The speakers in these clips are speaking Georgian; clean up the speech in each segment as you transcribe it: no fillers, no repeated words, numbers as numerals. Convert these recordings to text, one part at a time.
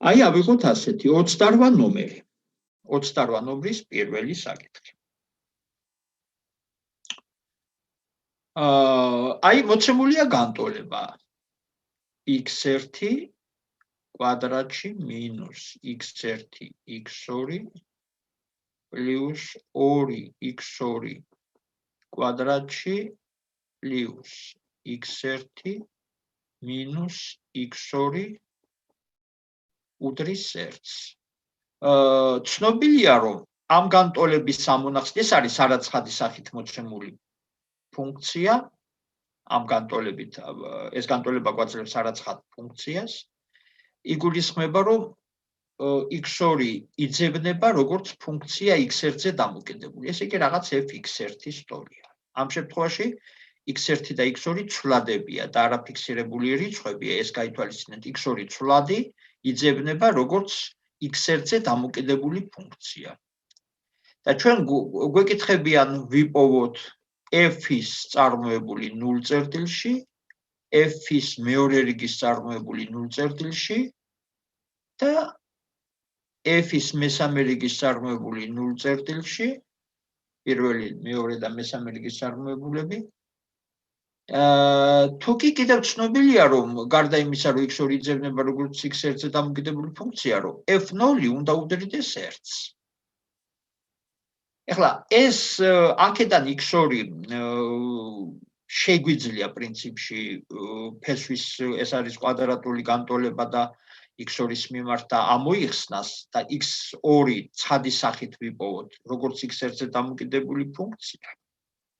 აი ავიღოთ ასეთი 28 ნომერი. 28 ნომრის პირველი საკითხი. აი მოცემულია განტოლება x1 კვადრატში მინუს x1 x2 პლუს 2x2 კვადრატში პლუს x1 მინუს x2 უდრის 1-ს. ცნობილია რომ ამ განტოლების სამონახსნი ეს არის სარაცხადი სახით მოცემული ფუნქცია. ამ განტოლებით ეს განტოლება გვაძლევს სარაცხად ფუნქციას. იგულისხმება რომ x2 იძებნება როგორც ფუნქცია x1-ზე დამოკიდებული. ესე იგი რაღაც fx1-ის სწორია. ამ შემთხვევაში x1 და x2 ცვლილებია და არაფიქსირებული რიცხვებია. ეს გაითვალისწინეთ x2 ცვლადი იძებნება როგორც x1-ზე დამოკიდებული ფუნქცია. და ჩვენ გვეკითხებიან ვიპოვოთ f-ის წარმოებული 0 წერტილში, f-ის მეორე რიგის წარმოებული 0 წერტილში და f-ის მესამე რიგის წარმოებული 0 წერტილში, პირველი, მეორე და მესამე რიგის წარმოებულები. თუკი კიდევ ცნობილია რომ გარდა იმისა რომ x2 იძებნება როგორც x1-ზე დამოკიდებული ფუნქცია, რომ f0 უნდა უდრიდეს 1-ს. ეხლა ეს აქედან x2 შეგვიძლია პრინციპში ფესვის ეს არის კვადრატული განტოლება და x2-ის მიმართ და ამოიხსნას და x2 ცხადის სახით ვიპოვოთ როგორც x1-ზე დამოკიდებული ფუნქცია.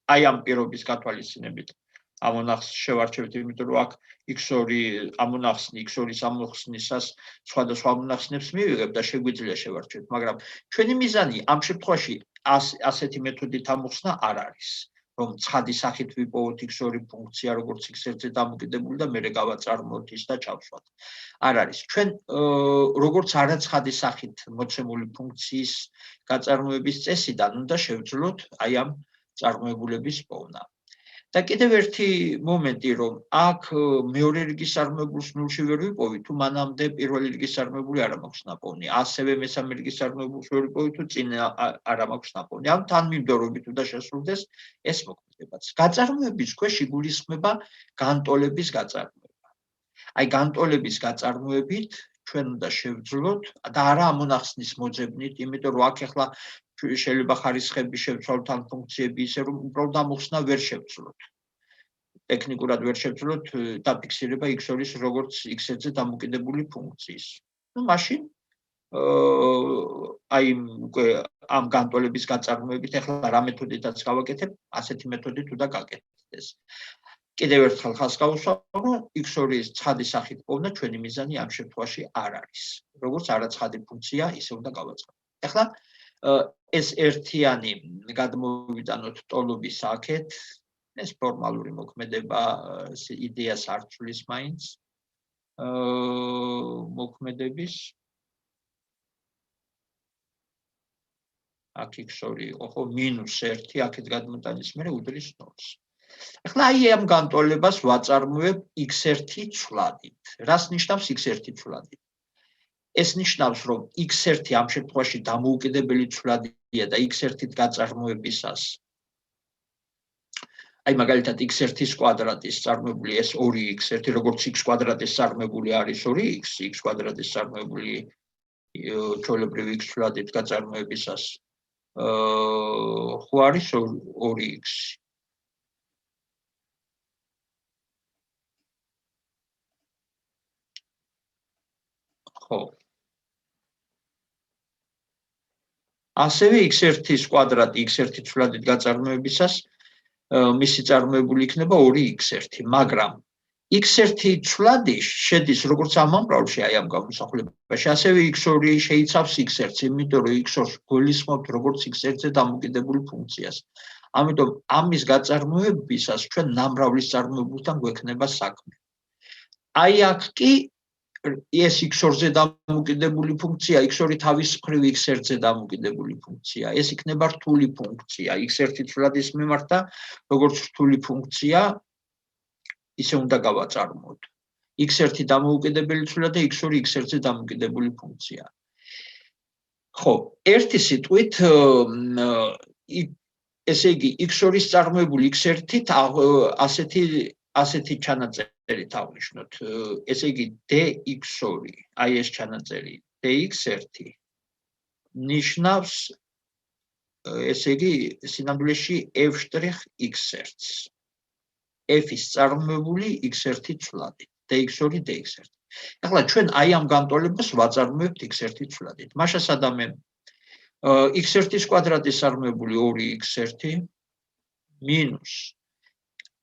აი ამ პირობის გათვალისწინებით ამონახს შევარჩევთ, იმიტომ რომ აქ x2 ამონახსნი x2-ის ამოხსნისას სხვადასხვა ამონახსნებს მივიღებ და შეგვიძლია შევარჩევთ, მაგრამ ჩვენი მიზანი ამ შემთხვევაში ასეთი მეთოდით ამოხსნა არ არის, რომ ცხადის სახით ვიპოვოთ x2 ფუნქცია როგორც x1-ზე დამოკიდებული და მერე გავაწარმოოთ ის და ჩავსვათ. არ არის. ჩვენ როგორც არაცხადის სახით მოცემული ფუნქციის გაწარმოების წესიდან უნდა შევძლოთ აი ამ წარმოებულების პოვნა. და კიდევ ერთი მომენტი რომ აქ მეორე რიგის წარმოებულს ნულში ვერ ვიპოვით, თუ მანამდე პირველი რიგის წარმოებული არ მაქვს ნაპოვნი. ასევე მესამე რიგის წარმოებულს ვერ ვიპოვით, თუ წინ არ მაქვს ნაპოვნი. ამ თანმიმდევრობით უნდა შესრულდეს ეს მოქმედებაც. გაწარმოების ქვეშ იგულისხმება განტოლების გაწარმოება. აი განტოლების გაწარმოებით ჩვენ უნდა შევძლოთ და არა ამონახსნის მოძებნით, იმიტომ რომ აქ ახლა შეიძლება ხარისხები შევცვალოთ ან ფუნქციები ისე რომ უბრალოდ ამოხსნა ვერ შევძლოთ. ტექნიკურად ვერ შევძლოთ დაფიქსირება x2-ის როგორც x1-ზე დამოკიდებული ფუნქციის. მაშინ აი უკვე ამ განტოლების გაწარმოებით ახლა რა მეთოდითაც გავაკეთებ, ასეთი მეთოდით უნდა გაკეთდეს ეს. კიდევ ერთხელ ხაზს გავუსვა, რომ x2-ის ცხადის სახით პოვნა ჩვენი მიზანი ამ შემთხვევაში არ არის. როგორც არაცხადი ფუნქცია, ისე უნდა გავაწყოთ. ახლა ეს ერთიანი გადმოვიტანოთ ტოლობის აქეთ, ეს ფორმალური მოქმედება იდეას არ ცვლის მაინც მოქმედების აქ x2 იყო ხო -1 აქეთ გადმოტანის მერე უდრის 0-ს. ახლა აი ამ განტოლებას ვაწარმოებ x1 ცვლადით. რას ნიშნავს x1 ცვლადით? ეს ნიშნავს, რომ x1 ამ შემთხვევაში დამოუკიდებელი ცვლადია და x1-ით გაწარმოებისას აი მაგალითად x1-ის კვადრატის წარმოებული ეს 2x1 როგორც x კვადრატის წარმოებული არის 2x, x კვადრატის წარმოებული ჩვეულებრივი x ცვლადით გაწარმოებისას ხო არის 2x. ხო. ასევე x1-ის კვადრატი x1 ცვლადით გაწარმოებისას მისი წარმოებული იქნება 2x1, მაგრამ x1 ცვლადი შედის როგორც ამ ამბრავლში აი ამ გამოსახულებაში, ასევე x2 შეიცავს x1-ს, იმიტომ რომ x2-ს გულისხმობთ როგორც x1-ზე დამოკიდებული ფუნქციას. ამიტომ ამის გაწარმოებისას ჩვენ ნამრავლის წარმოებულთან გვექნება საქმე. აი აქ კი ეს x2-ზე დამოკიდებული ფუნქცია, x2 თავის მხრივ x1-ზე დამოკიდებული ფუნქცია. ეს იქნება რთული ფუნქცია x1 ცვლადის მიმართ და როგორც რთული ფუნქცია ისე უნდა გავაწარმოოთ. x1 დამოუკიდებელი ცვლა და x2 x1-ზე დამოუკიდებელი ფუნქცია. ხო, ერთი სიტყვით ესე იგი x2-ის წარმოებული x1-ით ასეთი ჩანაწერით აღნიშნოთ. ესე იგი dx2, აი ეს ჩანაწერი dx1 ნიშნავს ესე იგი სინამდვილეში f'(x1)-ს. f-ის წარმოებული x1 ცვლადით, dx2 dx1. ახლა ჩვენ აი ამ განტოლებას ვაწარმოებთ x1 ცვლადით. მაშა სადამე x1-ის კვადრატის წარმოებული 2x1 მინუს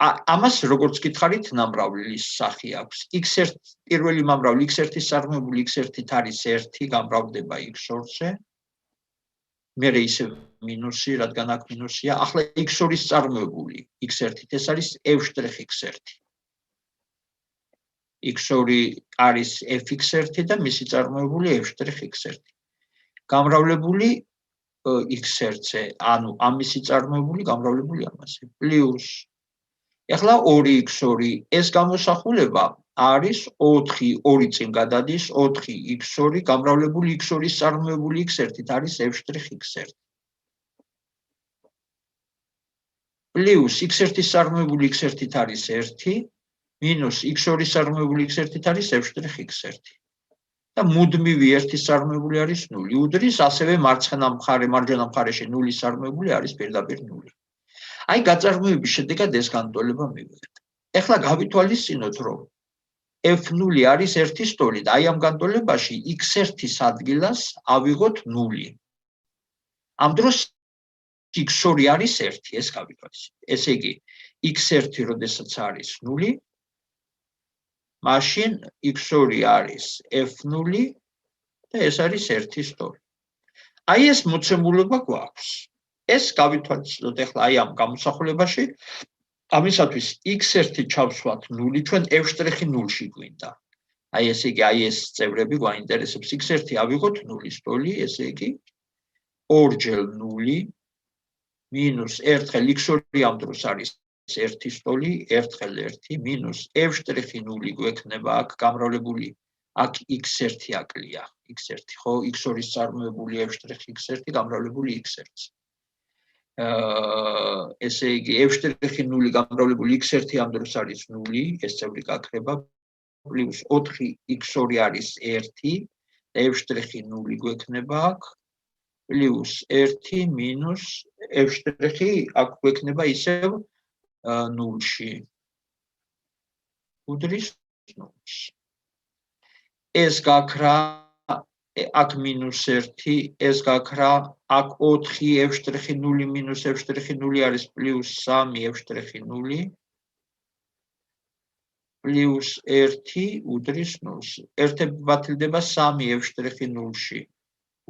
ამას როგორც გითხარით ნამრავლის სახე აქვს. x1 პირველი მომრავლი x1-ის წარმოებული x1-ით არის 1 გამრავლდება x2-ზე. მერე ისე მინუსი, რადგან აქ მინუსია. ახლა x2-ის წარმოებული x1-ით ეს არის f'(x1). x2 არის f'(x1) და მისი წარმოებული f'(x1). გამრავლებული x1-ზე, ანუ ამისი წარმოებული გამრავლებული ამაზე. პლუს ახლა 2x2 ეს გამოსახულება არის 4 2 წინ გადადის 4x2 გამრავლებული x2-ის წარმოებული x1-ით არის f'(x1). პლუს x1-ის წარმოებული x1-ით არის 1 მინუს x2-ის წარმოებული x1-ით არის f'(x1). და მუდმივი 1-ის წარმოებული არის 0. უდრის ასევე მარჯვენა მხარეში 0-ის წარმოებული არის პირდაპირ 0. აი გაწარმოების შედეგად ეს განტოლება მივიღეთ. ეხლა გავითვალისწინოთ, რომ f0 არის 1-ის ტოლი და აი ამ განტოლებაში x1-ის ადგილას ავიღოთ 0. ამ დროს x2 არის 1, ეს გავითვალისწინოთ. ესე იგი x1 როდესაც არის 0, მაშინ x2 არის f0 და ეს არის 1-ის ტოლი. აი ეს მოცემულობა გვაქვს. ეს გავითვალისწინოთ ახლა აი ამ გამოსახულებაში. ამისათვის x1 ჩავსვათ 0, ჩვენ f'(0-ში გვინდა. აი ესე იგი აი ეს წევრები გვაინტერესებს. x1 ავიღოთ 0-ის ტოლი, ესე იგი 2-ჯერ 0 მინუს ერთხელ x2 ამ დროს არის 1-ის ტოლი, ერთხელ 1 მინუს f'(0) გვექნება აქ გამრავლებული აქ x1 აკლია. x1 ხო, x2-ის წარმოებული f'(x1) გამრავლებული x1-ს. ესე იგი f'(0) გამრავლებული x1 ამ დროს არის 0, ეს წევრი გაქრება, პლუს 4x2 არის 1 და f'(0) გვექნება აქ, პლუს 1 მინუს f'(0) აქ გვექნება ისევ 0-ში. უდრის 0-ს. ეს გაქრა აქ მინუს 1, ეს გაქრა აქ 4 f'(0) მინუს f'(0) არის პლუს 3 f'(0) პლუს 1 უდრის 0-ს. ერთები ბათილდება 3 f'(0)-ში.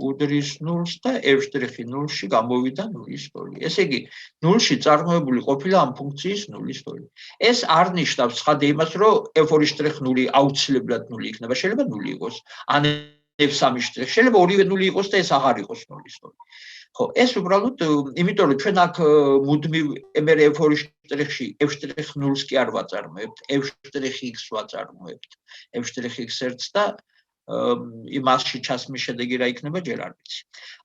უდრის 0-ს და f'(0)-ში გამოვიდა 0-ის ტოლი. ესე იგი 0-ში წარმოებული ყოფილა ამ ფუნქციის 0-ის ტოლი. ეს არ ნიშნავს ხადე იმას, რომ f2'0 აუცილებლად 0 იქნება. შეიძლება 0 იყოს. ან f3', შეიძლება ორივე 0 იყოს და ეს აღარ იყოს 0-ის ტოლი. ხო, ეს უბრალოდ იმიტომ რომ ჩვენ აქ მუდმივ მერე f2'-ში f'0-ს კი არ ვაწარმოებთ, f'(x) ვაწარმოებთ. f'(x1-ს და იმასში ჩასმის შედეგი რა იქნება ჯერ არ ვიცი.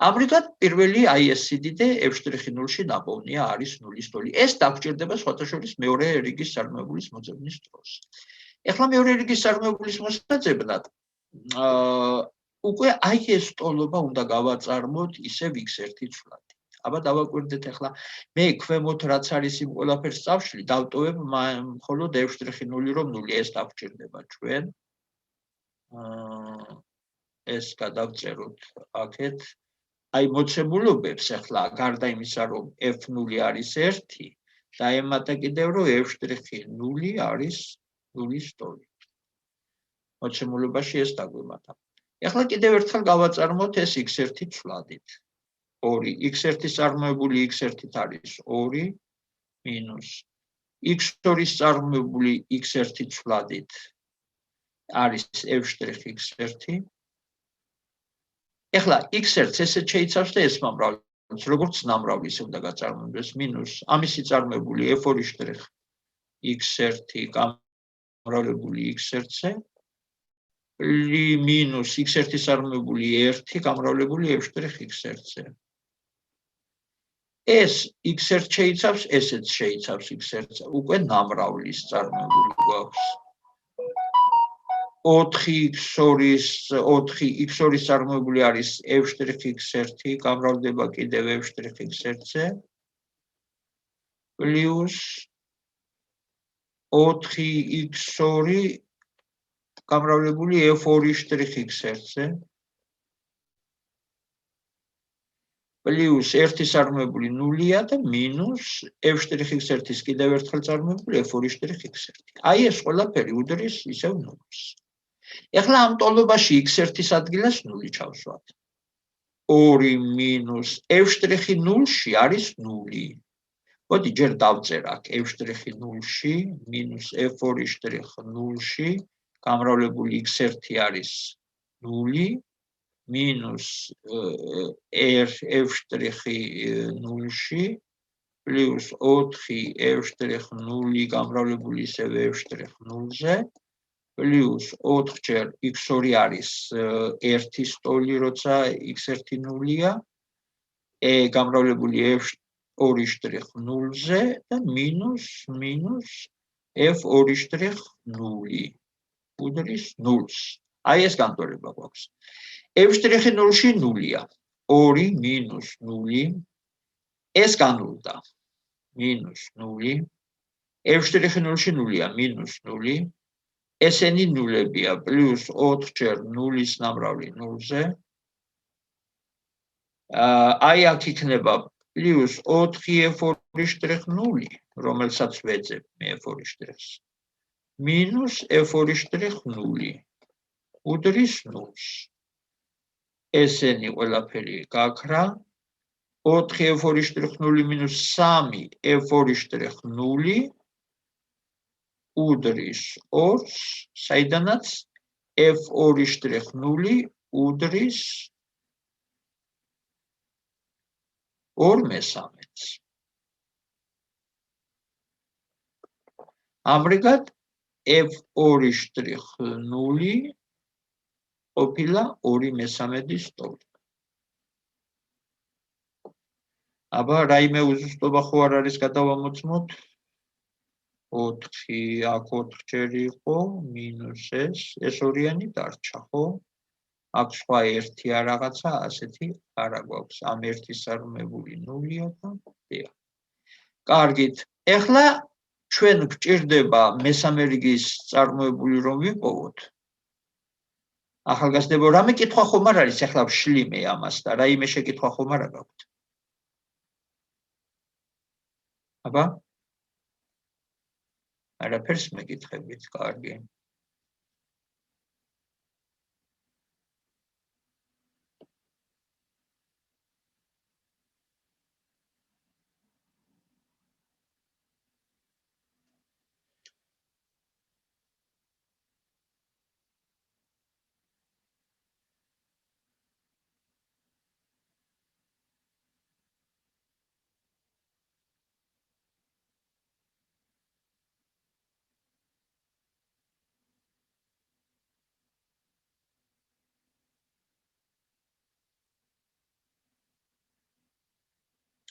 ამრიგად პირველი აი ეს სიდიდე f'(0-ში ნაპოვნია არის 0-ის ტოლი. ეს დაგჭირდება სხვათაშორის მეორე რიგის წარმოებულის მოძებნის დროს. ეხლა მეორე რიგის წარმოებულის მოსაძებნად უკვე აი ეს ტოლობა უნდა გავაწარმოოთ ისევ x1 ცვლად. აბა დავაკვირდეთ ახლა მე ქვემოთ რაც არის იმ ყველაფერს წავშლი, დავტოვებ მხოლოდ f'(0) რომ 0, ეს დაგჭირდება ჩვენ. ეს გადავწეროთ აქეთ. აი მოცემულობებს ახლა გარდა იმისა რომ f0 არის 1 და ემატა კიდევ რომ f'0 არის 0-ის ტოლი. მოცემულობაში ეს დაგვემატა. ახლა კიდევ ერთხელ გავაწარმოოთ ეს x1 ცვლადით. 2 x1-ის წარმოებული x1-ით არის 2 მინუს x2-ის წარმოებული x1 ცვლადით არის f'(x1). ეხლა x1-ს ესეც შეიცავს და ეს მომრავლს, როგორც ნამრავლი ისე უნდა გაწარმოებდეს მინუს ამისი წარმოებული f2'x1 გამრავლებული x1-ზე მინუს x1 წარმოებული 1 გამრავლებული f'(x1-ზე. ეს x1 შეიცავს, ესეც შეიცავს x1-ზე. უკვე ნამრავლის წარმოებული გვაქვს. 4x2 წარმოებული არის f'(x1) გამრავლდება კიდევ f'(x1-ზე პლუს 4x2 გამრავლებული f'(x1-ზე პლუს 1 წარმოებული 0-ია და მინუს f'(x1-ის კიდევ ერთხელ წარმოებული f'(x1). აი ეს ყველაფერი უდრის ისევ 0-ს. ეხლა ამ ტოლობაში x1-ის ადგილას 0 ჩავსვათ. 2 მინუს f'(0-ში არის 0. მოდი ჯერ დავწერ აქ f'(0-ში მინუს f'(0-ში გამრავლებული x1 არის 0 მინუს f'(0-ში პლუს 4f'(0 გამრავლებული ისევე f'(0-ზე პლუს 4-ჯერ x2 არის 1-ის ტოლი, როცა x1 0-ია, გამრავლებული f'(0-ზე და მინუს f'(0) უდრის 0-ს. აი ეს განტოლება გვაქვს. f'(0-ში 0-ია. 2 მინუს 0 ეს განულდა. მინუს 0 f'(0-ში 0-ია მინუს 0 ესენი ნულებია პლუს 4-ჯერ 0-ის ნამრავლი 0-ზე. აი აქ იქნება პლუს 4f'(0), რომელსაც ვეძებ მე f'(0)-ს. მინუს f'(0) უდრის 0-ს. ესენი ყველაფერი გაქრა. 4f'(0) მინუს 3f'(0) უდრის 2-ს, საიდანაც f'(0) უდრის 2/3. ამრიგად f'(0) ყოფილა 2/3 ტოლი. აბა რაიმე უზუსტობა ხო არ არის გადავამოწმოთ? 4 აქ 4-ჯერ იყო მინუს ეს ორიანი დარჩა, ხო? აქ სხვა 1-ია რაღაცა, ასეთი არა გვაქვს. ამ 1-ის წარმოებული 0-ია და დია. კარგით. ეხლა ჩვენ გვჭირდება მესამე რიგის წარმოებული რომ ვიპოვოთ. ახალგაზრდებო, რამე კითხვა ხომ არ არის, ეხლა ვშლიმე ამას და რაიმე შეკითხვა ხომ არა გაქვთ? აბა? არაფერს მეკითხებით, კარგი.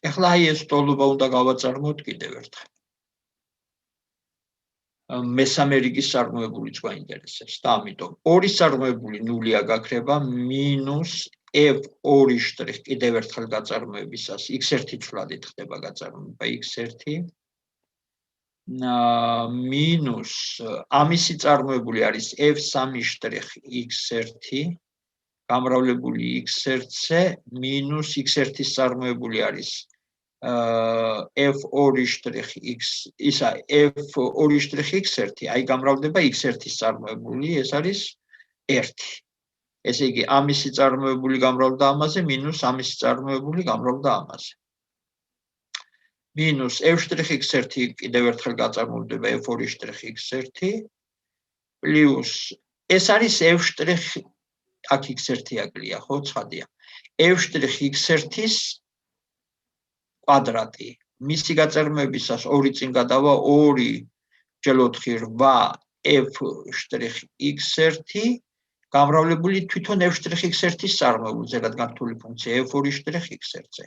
ეხლა აი ეს ტოლობა უნდა გავაწარმოოთ კიდევ ერთხელ. მესამე რიგის წარმოებულიც გვაინტერესებს და ამიტომ 2-ის წარმოებული 0-ია გაქრება მინუს f'(2) კიდევ ერთხელ გაწარმოებისას x1 ცვლადით ხდება გაწარმოება x1 მინუს ამისი წარმოებული არის f'(3)x1 გამრავლებული x1-ზე მინუს x1-ის წარმოებული არის f'(x1) აი გამრავლდება x1-ის წარმოებული, ეს არის 1. ესე იგი ამისი წარმოებული გამრავლდა ამაზე მინუს ამისი წარმოებული გამრავლდა ამაზე. მინუს f'(x1) კიდევ ერთხელ გაწარმოდება f'(x1) პლუს ეს არის f' აქ x1 აკლია, ხო, ცხადია. f'(x1)-ის კვადრატი. მისი გაწარმოებისას 2 წინ გადავა 2 ჯერ 4 8 f'(x1) გამრავლებული თვითონ f'(x1)-ის წარმოებულზე, რადგან რთული ფუნქცია f2'(x1)-ზე.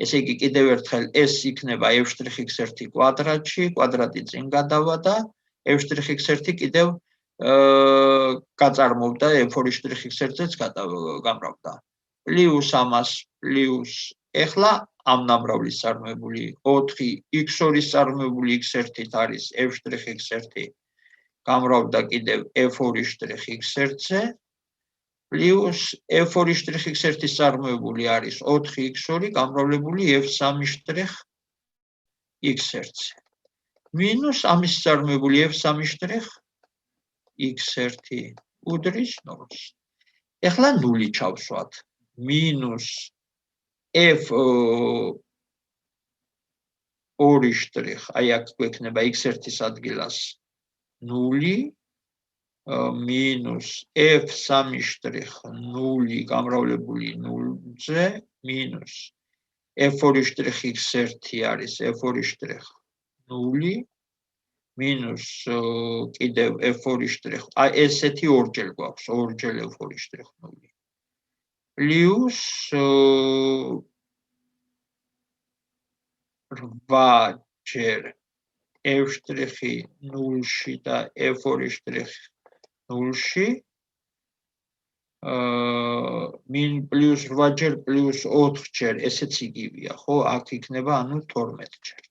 ესე იგი კიდევ ერთხელ s იქნება f'(x1) კვადრატში, კვადრატი წინ გადავა და f'(x1) კიდევ გაწარმოვდა f2'(x1)-ზეც გამრავდა. პლუს ამას პლუს ეხლა ამ ნამრავლის წარმოებული 4x2-ის წარმოებული x1-ით არის f'(x1) გამრავდა კიდევ f2'(x1)-ზე პლუს f2'(x1)-ის წარმოებული არის 4x2 გამრავლებული f'(x1)-ზე. მინუს ამის წარმოებული f'(x1) უდრის 0-ს. ეხლა 0 ჩავსვათ. მინუს f2', აი აქ გვექნება x1-ის ადგილას 0, მინუს f'(0) გამრავლებული 0-ზე, მინუს f2'(x1) არის f2'0, მინუს კიდევ f2', აი ესეთი ორჯერ გვაქვს, ორჯერ f2'0. პლუს 8ჯერ f'0-ში და f2'0-ში პლუს 8ჯერ პლუს 4ჯერ ესეც იგივეა, ხო? აქ იქნება ანუ 12ჯერ.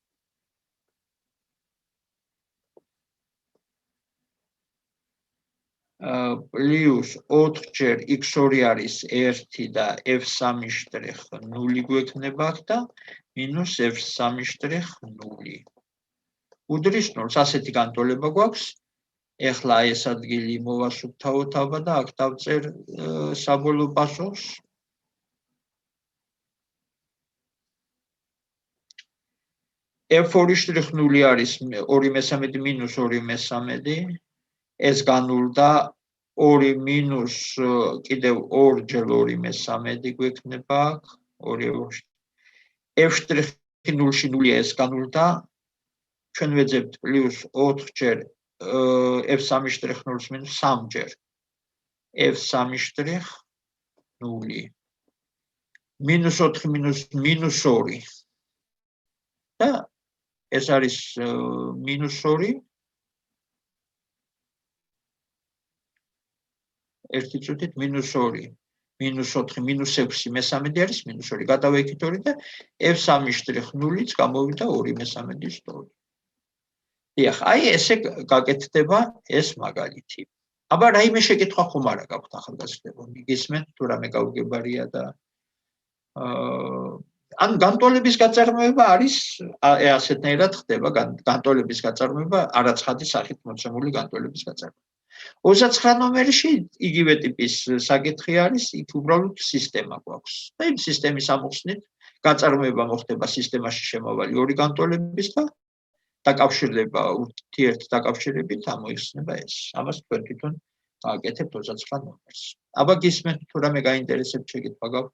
პლუს 4ჯერ x2 არის 1 და f'(0) გვექნება აქ და მინუს f'(0) უდრის 0-ს. ასეთი განტოლება გვაქვს. ეხლა ეს ადგილი მოვასუფთავოთ აბა და აქ დავწერ საბოლოო პასუხს. f2'0 არის 2/3 მინუს 2/3. ეს განულდა 2 მინუს კიდევ 2ჯერ 2/3 გვექნება აქ 2 f'(0-ში 0-ია ეს განულდა ჩვენ ვეძებთ პლუს 4ჯერ f'(0) მინუს 3ჯერ f'(0) მინუს 4 მინუს მინუს 2 და ეს არის მინუს 2 ერთი წუთით მინუს 2 მინუს 4 მინუს 6 მე-13 არის მინუს 2 გადავეიქით 2 და f'(0)-იც გამოვიდა 2/3 2. დიახ, აი ესე გაკეთდება ეს მაგალითი. აბა რაიმე შეკითხვა ხომ არა გაქვთ ახალგაზრდებო? მიგისმენთ თუ რამე გაუგებარია და ან განტოლების გაწარმოება არის ასეთნაირად ხდება განტოლების გაწარმოება არაცხადი სახით მოცემული განტოლების გაწარმოება. 29 ნომერში იგივე ტიპის საკითხი არის, იქ უბრალოდ სისტემა გვაქვს. და იმ სისტემის ამოხსნით გაწარმოება მოხდება სისტემაში შემავალი ორი განტოლების და დაკავშირება ურთიერთდაკავშირებით ამოიხსნება ეს. ამას თქვენ თვითონ გააკეთებთ 29 ნომერს. აბა გისმენთ თუ რამე გაინტერესებთ შეკითხვა გაქვთ?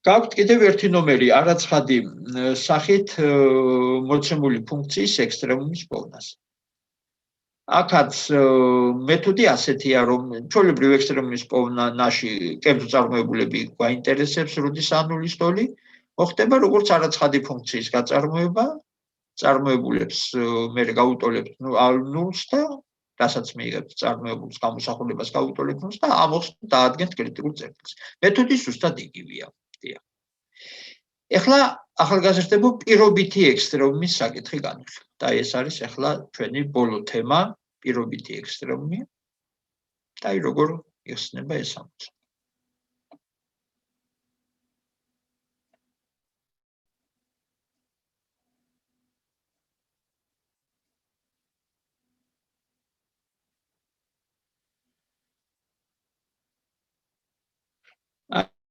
გაქვთ კიდევ ერთი ნომერი არაცხადი სახით მოცემული ფუნქციის ექსტრემუმის პოვნას. აქაც მეთოდი ასეთია, რომ ჩვეულებრივ ექსტრემუმის პოვნაში კერძო წარმოებულები გვაინტერესებს, როდესაც ნულის ტოლი მოხდება, როგორც არაცხადი ფუნქციის გაწარმოება, წარმოებულებს მე გავუტოლებთ ნულს და რასაც მიიღებთ წარმოებულს გამოსახულებას გავუტოლებთ ნულს და ამოხსნით დაადგენთ კრიტიკულ წერტილს. მეთოდი ზუსტად იგივეა. ეხლა ახალგაზრდებო პირობითი ექსტრემუმის საკითხი განვიხილოთ. და ეს არის ეხლა ჩვენი ბოლო თემა, პირობითი ექსტრემუმი. და აი როგორ იხსნება ეს ამოცანა.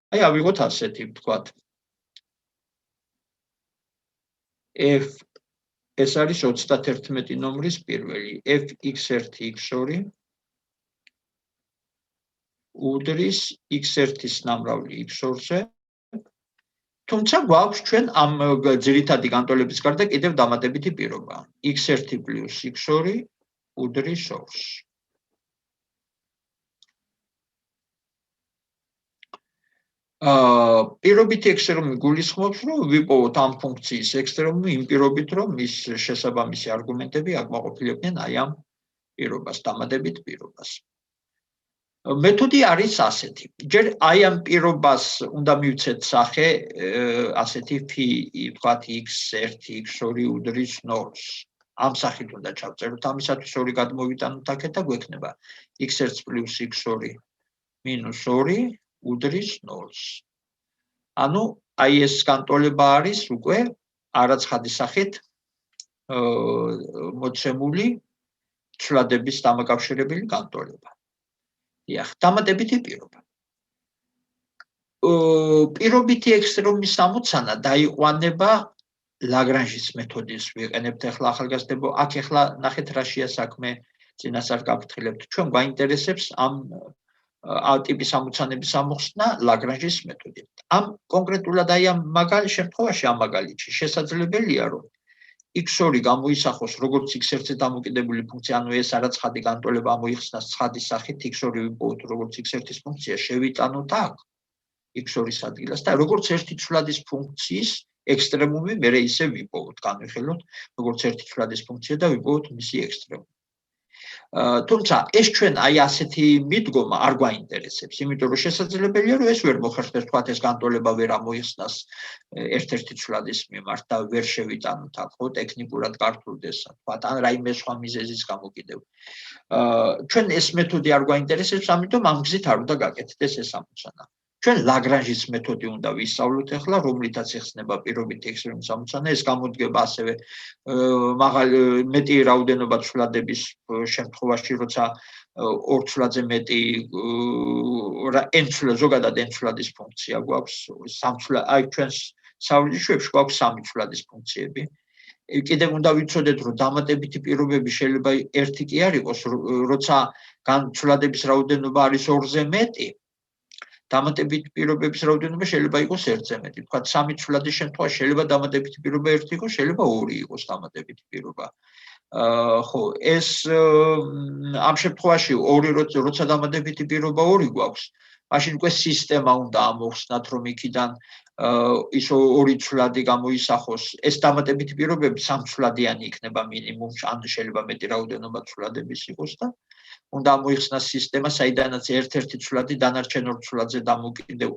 აი ავიღოთ ასეთი ვთქვათ. f ეს არის 31 ნომრის პირველი f'(x1)x2 უდრის x1-ის ნამრავლი x2-ზე თუმცა გვაქვს ჩვენ ამ ძირითადი განტოლების გარდა კიდევ დამატებითი პირობა. x1 + x2 უდრის 2-ს. პირობითი ექსტრემუმი გულისხმობს, რომ ვიპოვოთ ამ ფუნქციის ექსტრემუმი იმ პირობით, რომ მის შესაბამისი არგუმენტები აკმაყოფილებდნენ აი ამ პირობას, დამატებით პირობას. მეთოდი არის ასეთი. ჯერ აი ამ პირობას უნდა მივცეთ სახე ასეთი ფი, ვთქვათ x1 x2 უდრის 0-ს. ამ სახით უნდა ჩავწეროთ. ამისათვის ორი გადმოვიტანოთ აქეთ და გვექნება x1 + x2 - 2 უდრის 0-ს. ანუ აი ეს განტოლება არის უკვე არაცხადი სახით მოცემული ცვლადების დამაკავშირებელი განტოლება. დიახ, დამატებითი პირობა. პირობითი ექსტრემუმის ამოცანა დაიყვანება ლაგრანჟის მეთოდის ვიყენებთ ახლა ახალგაზრდებო. აქ ახლა ნახეთ რა შეა საქმე, წინასწარ გაფრთხილებთ. ჩვენ გვაინტერესებს ამ ტიპის ამოცანების ამოხსნა ლაგრანჟის მეთოდით. ამ კონკრეტულად აი ამ შემთხვევაში ამ მაგალითში შესაძლებელია რომ x2 გამოისახოს როგორც x1-ზე დამოკიდებული ფუნქცია, ანუ ეს არაცხადი განტოლება ამოიხსნას ცხადი სახით x2 ვიპოვოთ როგორც x1-ის ფუნქცია, შევიტანოთ აქ x2-ის ადგილას და როგორც ერთი ცვლადის ფუნქციის ექსტრემუმი მერე ისე ვიპოვოთ, განვიხილოთ როგორც ერთი ცვლადის ფუნქცია და ვიპოვოთ მისი ექსტრემუმი. თუმცა ეს ჩვენ აი ასეთი მიდგომა არ გვაინტერესებს, იმიტომ რომ შესაძლებელია რომ ეს ვერ მოხერხდეს, თქვათ ეს განტოლება ვერ ამოიხსნას ერთ-ერთი ცვლადის მიმართ და ვერ შევიტანოთ აქ, ხო, ტექნიკურად გართულდეს, თქვათ, ან რაიმე სხვა მიზეზის გამო კიდევ. ჩვენ ეს მეთოდი არ გვაინტერესებს, ამიტომ ამ გზით არ უნდა გაკეთდეს ეს ამოცანა. ჩვენ ლაგრანჟის მეთოდი უნდა ვისწავლოთ ახლა, რომლითაც იხსნება პირობითი ექსტრემუმის ამოცანა. ეს გამოდგება ასევე მეტი რაოდენობა ცვლადების შემთხვევაში, როცა ორ ცვლადზე მეტი ზოგადად n ცვლადის ფუნქცია გვაქვს, აი ჩვენ საურის ჩვეებში გვაქვს 3 ცვლადის ფუნქციები. კიდევ უნდა ვიცოდეთ, რომ დამატებითი პირობები შეიძლება ერთი კი არ იყოს, როცა ცვლადების რაოდენობა არის 2-ზე მეტი. დამატებითი პირობების რაოდენობა შეიძლება იყოს 1-ზე მეტი. თქვათ 3 ცვლადის შემთხვევაში შეიძლება დამატებითი პირობა 1 იყოს, შეიძლება 2 იყოს დამატებითი პირობა. ხო, ეს ამ შემთხვევაში როცა დამატებითი პირობა 2 გვაქვს, მაშინ უკვე სისტემა უნდა ამოხსნათ, რომ იქიდან ის 2 ცვლადი გამოისახოს. ეს დამატებითი პირობები 3 ცვლადიანი იქნება მინიმუმ, ან შეიძლება მეტი რაოდენობა ცვლადების იყოს და უნდა ამოიხსნას სისტემა, საიდანაც ერთ-ერთი ცვლადი დანარჩენ 2 ცვლადზე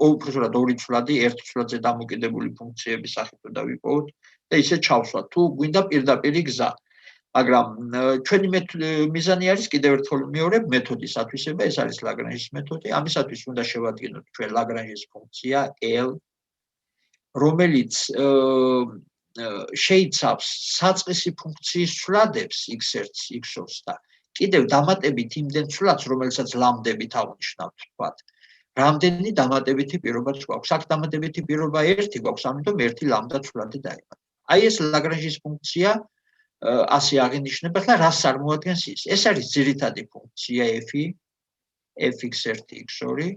უпростоრად 2 ცვლადი 1 ცვლადზე დამოკიდებული ფუნქციების სახით უნდა ვიპოვოთ და ისე ჩავსვათ. თუ გვინდა პირდაპირი გზა. მაგრამ ჩვენი მიზანი არის კიდევ ერთხელ მეორე მეთოდის ათვისება, ეს არის ლაგრანჟის მეთოდი. ამისათვის უნდა შევადგინოთ ჩვენ ლაგრანჟის ფუნქცია L, რომელიც შეიცავს საწყისი ფუნქციის ცვლადებს x1-ს, x2-ს და კიდევ დამატებით იმდენ ცვლადს, რომელსაც ლამდებით ავნიშნავთ, თქვათ. რამდენი დამატებითი პირობაც გვაქვს. აქ დამატებითი პირობა 1 გვაქვს, ამიტომ 1 ლამდა ცვლადი დაიწყო. აი ეს ლაგრანჟის ფუნქცია ასე აღინიშნება, ახლა რას წარმოადგენს ის? ეს არის ძირითადი ფუნქცია fx1 x2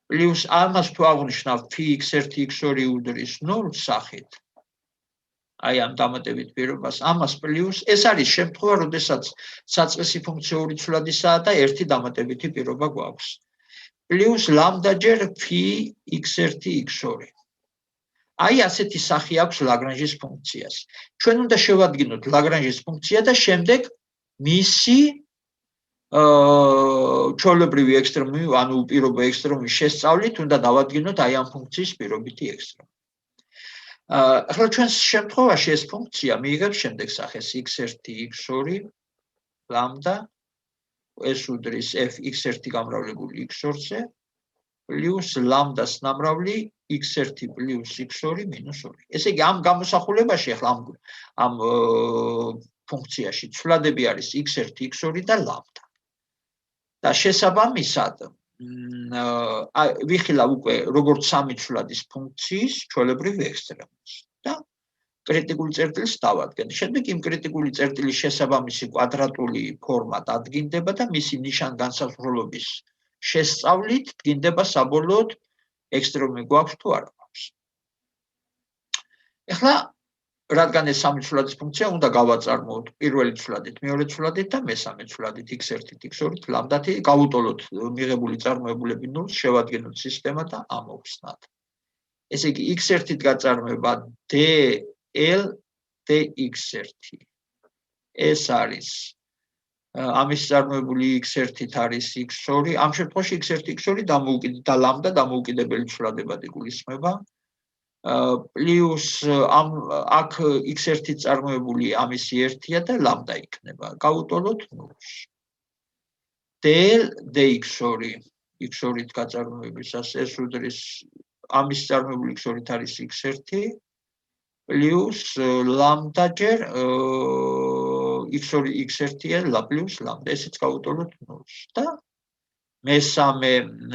პლუს ამას თუ აღნიშნავთ x1 x2 უდრის 0 სახით. აი ამ დამატებით პირობას, ამას პლუს ეს არის შემთხვევა, როდესაც საწყისი ფუნქცია 2 ცვლადისაა და 1 დამატებითი პირობა გვაქვს. პლუს ლამდა ჯერ x1 x2. აი ასეთი სახე აქვს ლაგრანჟის ფუნქციას. ჩვენ უნდა შევადგინოთ ლაგრანჟის ფუნქცია და შემდეგ მისი ჩვეულებრივი ექსტრემუმი, ანუ უპირობო ექსტრემუმის შესწავლით უნდა დავადგინოთ აი ამ ფუნქციის პირობითი ექსტრემუმი. ახლა ჩვენს შემთხვევაში ეს ფუნქცია მიიღებს შემდეგ სახეს x1 x2 ლამდა ეს უდრის f x1 გამრავლებული x2-ზე პლუს ლამდას ნამრავლი x1 პლუს x2 მინუს 2. ესე იგი ამ გამოსახულებაში ახლა ამ ფუნქციაში ცვლადები არის x1 x2 და ლამდა. და შესაბამისად ვიხილავ უკვე როგორც 3 ცვლადის ფუნქციის ჩვეულებრივ ექსტრემუმს და კრიტიკული წერტილს დავადგენ. შემდეგ იმ კრიტიკული წერტილის შესაბამისი კვადრატული ფორმა დადგინდება და მისი ნიშან-განსაზღვრულობის შესწავლით დგინდება საბოლოოდ ექსტრემუმი გვაქვს თუ არ გვაქვს. ეხლა რადგან ეს სამი ცვლადის ფუნქცია უნდა გავაწარმოოთ პირველი ცვლადით, მეორე ცვლადით და მესამე ცვლადით x1-ით, x2-ით, ლამდათი, გავუტოლოთ მიღებული წარმოებულები ნულს, შევადგენოთ სისტემა და ამოვხსნათ. ესე იგი x1-ით გაწარმოება dl dx1. ეს არის ამის წარმოებული x1-ით არის x2, ამ შემთხვევაში x1, x2 და ლამდა დამოუკიდებელი ცვლილებად იგულისხმება. პლუს აქ x1-ით წარმოებული ამისი 1-ია და ლამდა იქნება. გავუტოლოთ ნულს. dl dx2 x2-ით გაწარმოებისას ეს უდრის ამის წარმოებული x2-ით არის x1 პლუს ლამდა ჯერ x1-ია პლუს ლამდა. ესეც გავუტოლოთ ნულს და მესამე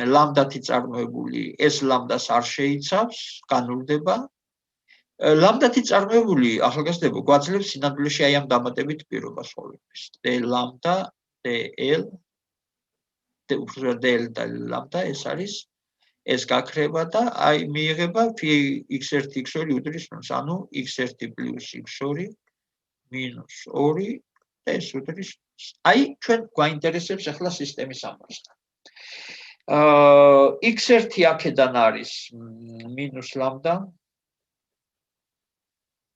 ლამდათი წარმოებული ეს ლამდას არ შეიცავს, განურდება. ლამდათი წარმოებული ახალგაზრდებო გვაძლევს სინამდვილეში აი ამ დამატებით პირობას ყოველთვის. d ლამდა dl dl და ლამდა ეს არის ეს გაქრება და აი მიიღება x1 x2 უდრის ნულს, ანუ x1 პლუს x2 მინუს 2 და ეს უდრის ნულს. აი ჩვენ გვაინტერესებს ახლა სისტემის ამბავი. x1 აქედან არის მინუს ლამდა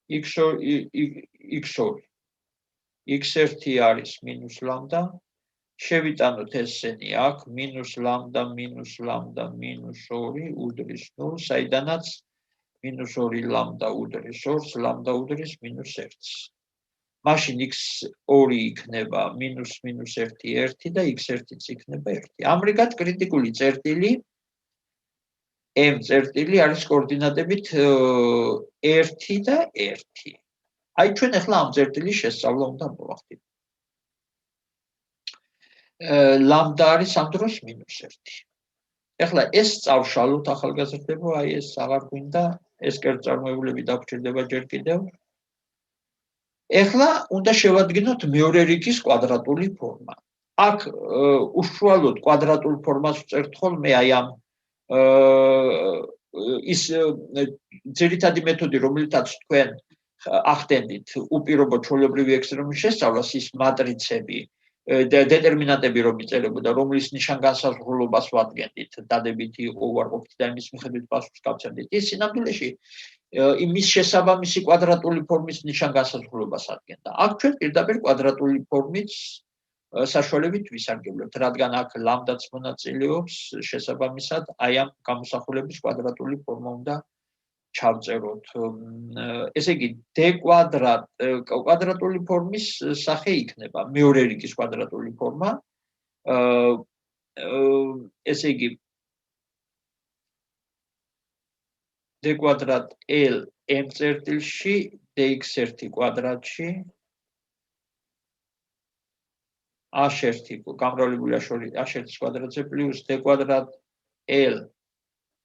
x1 არის მინუს ლამდა შევიტანოთ ესენი აქ მინუს ლამდა მინუს 2 უდრის ნულს, საიდანაც მინუს 2 ლამდა უდრის 2-ს, ლამდა უდრის მინუს 1-ს. მაშინ x2 იქნება მინუს 1 1 და x1-იც იქნება 1. ამრიგად კრიტიკული წერტილი m წერტილი არის კოორდინატებით 1 და 1. აი ჩვენ ახლა ამ წერტილის შესწავლა უნდა მოვახდინოთ. ლამდა არის ამ დროს მინუს 1. ეხლა ეს წავშალოთ ახალგაზრდებო, აი ეს აღარ გვინდა, ეს კერძწარმოებულები დაგჭირდება ჯერ კიდევ. ეხლა უნდა შევადგინოთ მეორე რიგის კვადრატული ფორმა. აქ უშუალოდ კვადრატულ ფორმას ვწერთ ხოლმე აი ამ ის ძირითადი მეთოდი, რომელთაც თქვენ ახდენდით უპირობო ჩვეულებრივი ექსტრემუმის შესწავლას, ის მატრიცები დეტერმინანტები რომ იწერებოდა, რომლის ნიშან-განსაზღვრულობას ვადგენდით, დადებითი იყო, უარყოფითი და იმის მიხედვით პასუხს გავცემდით. ის სინამდვილეში იმის შესაბამისი კვადრატული ფორმის ნიშან-განსაზღვრულობას ადგენდა. აქ ჩვენ პირდაპირ კვადრატული ფორმის საშუალებით ვისარგებლებთ, რადგან აქ ლამდაც მონაწილეობს შესაბამისად აი ამ გამოსახულების კვადრატული ფორმა უნდა ჩავწეროთ. ესე იგი d კვადრატული ფორმის სახე იქნება მეორე რიგის კვადრატული ფორმა. ესე იგი d კვადრატ l m წერტილში dx1 კვადრატში h1 გამრავლებული h1 კვადრატზე პლუს d კვადრატ l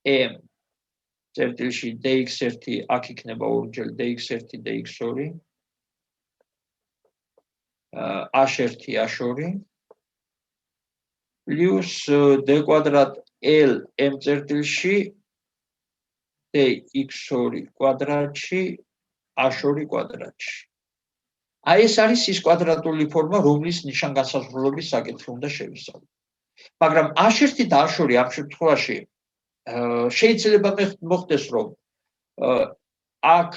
m წერტილში dx1 აქ იქნება ორჯერ dx1 dx2 h1 h2 პლუს d კვადრატ l m წერტილში dx2 კვადრატში h2 კვადრატში. აი ეს არის ის კვადრატული ფორმა, რომლის ნიშან-განსაზღვრულობის საკითხი უნდა შევისწავლოთ. მაგრამ h1 და h2 ამ შემთხვევაში შეიძლება მოხდეს, რომ აქ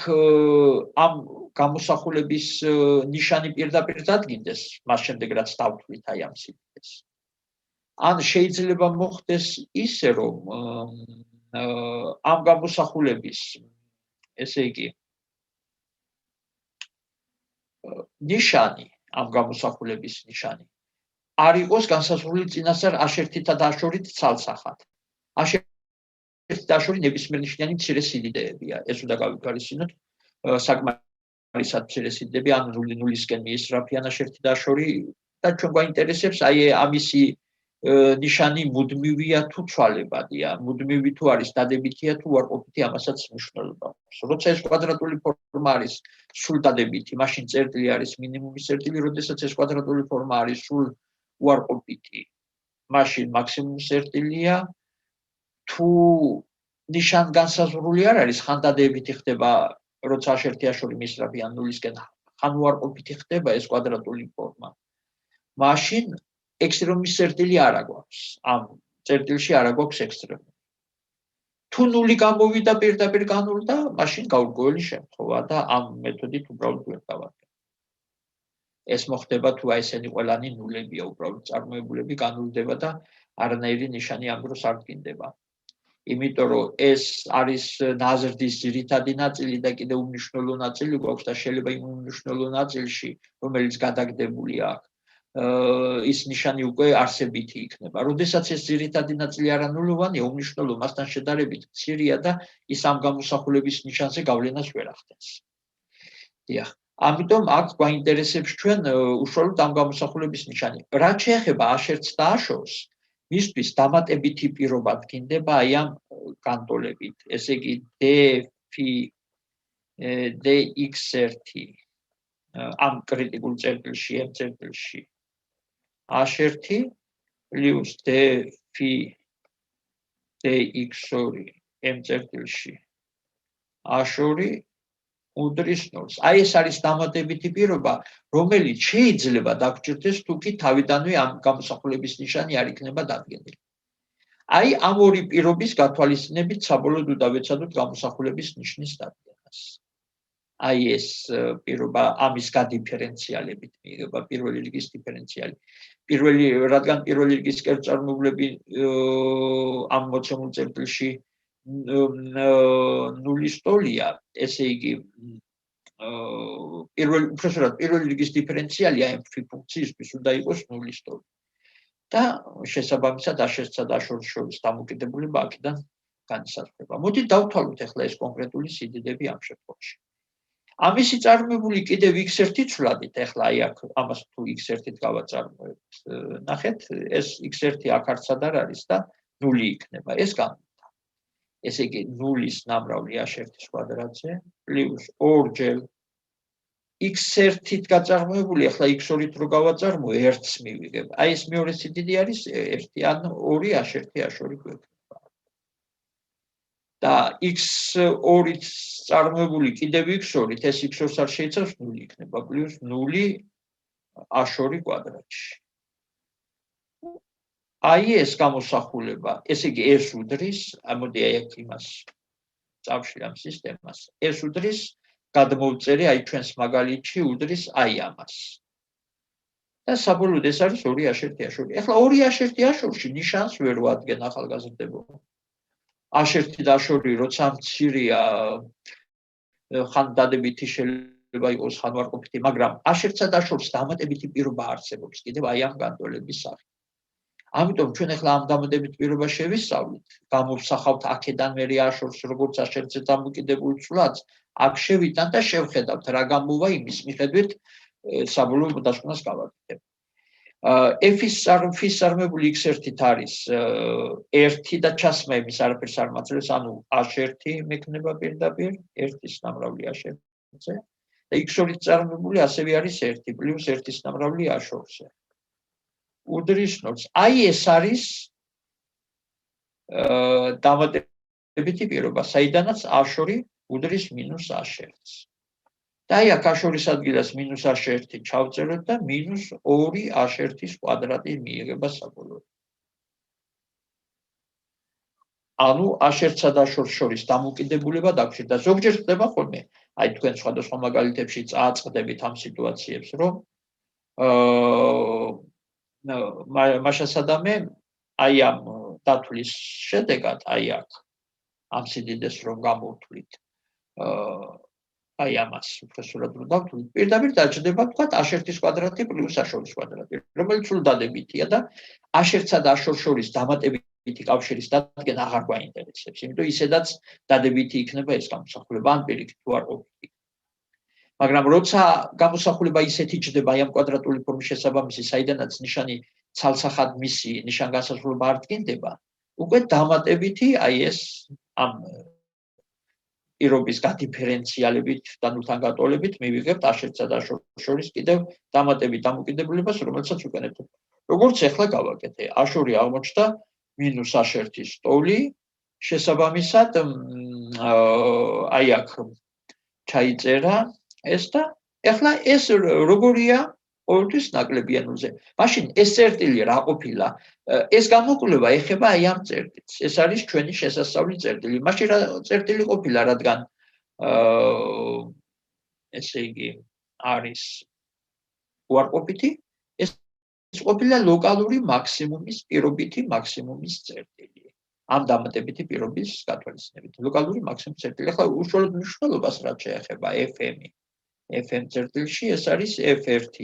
ამ გამოსახულების ნიშანი პირდაპირ დადგინდეს, მას შემდეგ რაც დავთვლით აი ამ სიტყვას. ან შეიძლება მოხდეს ისე, რომ ამ გამოსახულების, ესე იგი, ნიშანი, ამ გამოსახულების ნიშანი არ იყოს განსაზღვრული წინასწარ h1-თა და h2-ით ცალსახად. h1 და h2 ნებისმიერ ნიშნიანი მცირე სიდიდეებია. ეს უნდა გავითვალისწინოთ, საკმარისად მცირე სიდიდეები, ან ნულისკენ მიისწრაფიან h1 და h2 და ჩვენ გვაინტერესებს აი ამისი ნიშანი მუდმივია თუ ცვალებადია, მუდმივი თუ არის დადებითია თუ უარყოფითი, ამასაც მნიშვნელობა აქვს. როცა ეს კვადრატული ფორმა არის სულ დადებითი, მაშინ წერტილი არის მინიმუმის წერტილი, როდესაც ეს კვადრატული ფორმა არის სულ უარყოფითი, მაშინ მაქსიმუმის წერტილია. თუ ნიშან განსაზღვრული არ არის, ხან დადებითი ხდება, როცა A1 A2 მისრაფი ან ნულისკენ, ხან უარყოფითი ხდება ეს კვადრატული ფორმა. მაშინ x რომის წერტილი არ აქვს. ამ წერტილში არ აქვს x რომი. თუ ნული გამოვიდა პირდაპირ განულდა, მაშინ გაურკვეველი შემთხვევა და ამ მეთოდით უბრალოდ ვერ გავაკეთებ. ეს მოხდება თუ აი ესენი ყველანი ნულებია, უბრალოდ წარმოებულები განულდება და არანაირი ნიშანი ამ დროს არ დგინდება. იმიტომ რომ ეს არის ნაზრდის ძირითადი ნაწილი და კიდევ უმნიშვნელო ნაწილი გვაქვს და შეიძლება იმ უმნიშვნელო ნაწილში, რომელიც გადაგდებული აქვს, ის ნიშანი უკვე არსებითი იქნება. როდესაც ეს ძირითადი ნაწილი არანულოვანია, უმნიშვნელო მასთან შედარებით მცირეა და ის ამ გამოსახულების ნიშანზე გავლენას ვერ ახდენს. დიახ. ამიტომ აქ გვაინტერესებს ჩვენ უშუალოდ ამ გამოსახულების ნიშანი. რაც შეეხება A1 და A2-ს, მისთვის დამატებითი პირობა დგინდება აი ამ განტოლებით. ესე იგი dx1 ამ კრიტიკულ წერტილში, m წერტილში A1 პლუს dx2 m წერტილში A2 უდრის ნულს. აი ეს არის დამატებითი პირობა, რომელიც შეიძლება დაგჭირდეს თუ კი თავიდანვე ამ გამოსახულების ნიშანი არ იქნება დადგენილი. აი ამ ორი პირობის გათვალისწინებით საბოლოოდ დავეცადოთ გამოსახულების ნიშნის დადგენას. აი ეს პირობა ამის გადიფერენციალებით მიიღება პირველი რიგის დიფერენციალი. რადგან პირველი რიგის კერძწარმოებლები ამ მოცემულ წერტილში ნულის ტოლია, ესე იგი პირველი რიგის დიფერენციალი ამ ფუნქციისთვის უნდა იყოს ნულის ტოლი. და შესაბამისად A1-სა და A2-ს შორის დამოკიდებულება აქედან განისაზღვრება. მოდით დავთვალოთ ახლა ეს კონკრეტული სიდიდები ამ შემთხვევაში. ამისი წარმოებული კიდევ x1 ცვლადით, ახლა აი აქ ამას თუ x1-ით გავაწარმოებთ, ნახეთ, ეს x1 აქ არცად არ არის და ნული იქნება. ეს განვიდა. ესე იგი ნულის ნამრავლი A1-ის კვადრატზე პლუს 2-ჯერ x1-ით გაწარმოებული, ახლა x2-ით რო გავაწარმოე, 1-ს მივიღებ. აი ეს მეორე სიდიდი არის 1, ან 2 A1 A2 გვექნება. და x2-ით წარმოებული კიდევ x2-ით, ეს x2-ს არ შეიცავს, 0 იქნება, პლუს 0 A2 კვადრატში. აი ეს გამოსახულება, ესე იგი ეს უდრის, მოდი აი აქ იმას წავშლი ამ სისტემას, ეს უდრის გადმოვწერე აი ჩვენს მაგალითში უდრის აი ამას. და საბოლოოდ ეს არის 2 A1 A2. ახლა 2 A1 A2-ში ნიშანს ვერ ვადგენ ახალგაზრდებო. A1 და A2 როცა მცირეა, ხან დადებითი შეიძლება იყოს, ხან უარყოფითი, მაგრამ A1-სა და A2-ს დამატებითი პირობა არსებობს კიდევ აი ამ განტოლების სახით. ამიტომ ჩვენ ახლა ამ დამატებით პირობას შევისწავლით, გამოვსახავთ აქედან მერე A2-ს როგორც A1-ზე დამოკიდებულ ცვლადს, აქ შევიტან და შევხედავთ რა გამოვა იმის მიხედვით საბოლოო დასკვნას გავაკეთებ. f-ის წარმოებული x1-ით არის 1 და ჩასმა იმის არაფერს არ მაძლევს, ანუ A1 მექნება პირდაპირ 1-ის ნამრავლი A1-ზე და x2-ით წარმოებული ასევე არის 1 პლუს 1-ის ნამრავლი A2-ზე. უდრის ნულს. აი ეს არის დამატებითი პირობა, საიდანაც A2 უდრის მინუს A1-ს. და აი აქ A2-ის ადგილას მინუს A1 ჩავწეროთ და მინუს 2 A1-ის კვადრატი მიიღება საბოლოოდ. ანუ A1-სა და A2-ს შორის დამოკიდებულება დაგვრჩით და ზოგჯერ ხდება ხოლმე, აი თქვენ სხვადასხვა მაგალითებში წააწყდებით ამ სიტუაციებს, რომ მაშასადამე აი ამ დათვლის შედეგად, აი აქ ამ სიდიდეს რომ გამოვთვლით, აი ამას უბრალოდ რომ დავთვლით, პირდაპირ დაჭდება თქვათ A1-ის კვადრატი პლუს A2-ის კვადრატი, რომელიც სულ დადებითია და A1-სა და A2-ს შორის დამატებითი კავშირის დადგენა აღარ გვაინტერესებს, იმიტომ ისედაც დადებითი იქნება ეს გამოსახულება, ან პირიქით თუ არ ყოფილი. მაგრამ როცა გამოსახულება ისეთი ჩდება აი ამ კვადრატული ფორმის შესაბამისი, საიდანაც ნიშანი ცალსახად მისი ნიშანგანსაზღვრება არ დგინდება, უკვე დამატებითი აი ეს ამ პირობის გადიფერენციალებით და ნულთან გატოლებით მივიღებთ A1-სა და A2-ს შორის კიდევ დამატებით დამოკიდებულებას, რომელსაც უკანეთებ. როგორც ახლა გავაკეთე, A2 აღმოჩნდა მინუს A1-ის ტოლი შესაბამისად აი აქ ჩაიწერა ეს და ეხლა ეს როგორია ყოველთვის ნაკლებია ნულზე. მაშინ ეს წერტილი რა ყოფილა? ეს გამოკვლევა ეხება აი ამ წერტილს. ეს არის ჩვენი შესასწავლი წერტილი. მაშინ რა წერტილი ყოფილა, რადგან ესე იგი არის უარყოფითი, ეს ყოფილა ლოკალური მაქსიმუმის პირობითი მაქსიმუმის წერტილი. ამ დამატებითი პირობის გათვალისწინებით. ლოკალური მაქსიმუმის წერტილი. ახლა უშუალოდ მნიშვნელობას რაც შეეხება FM-ი. FM წერტილში ეს არის F1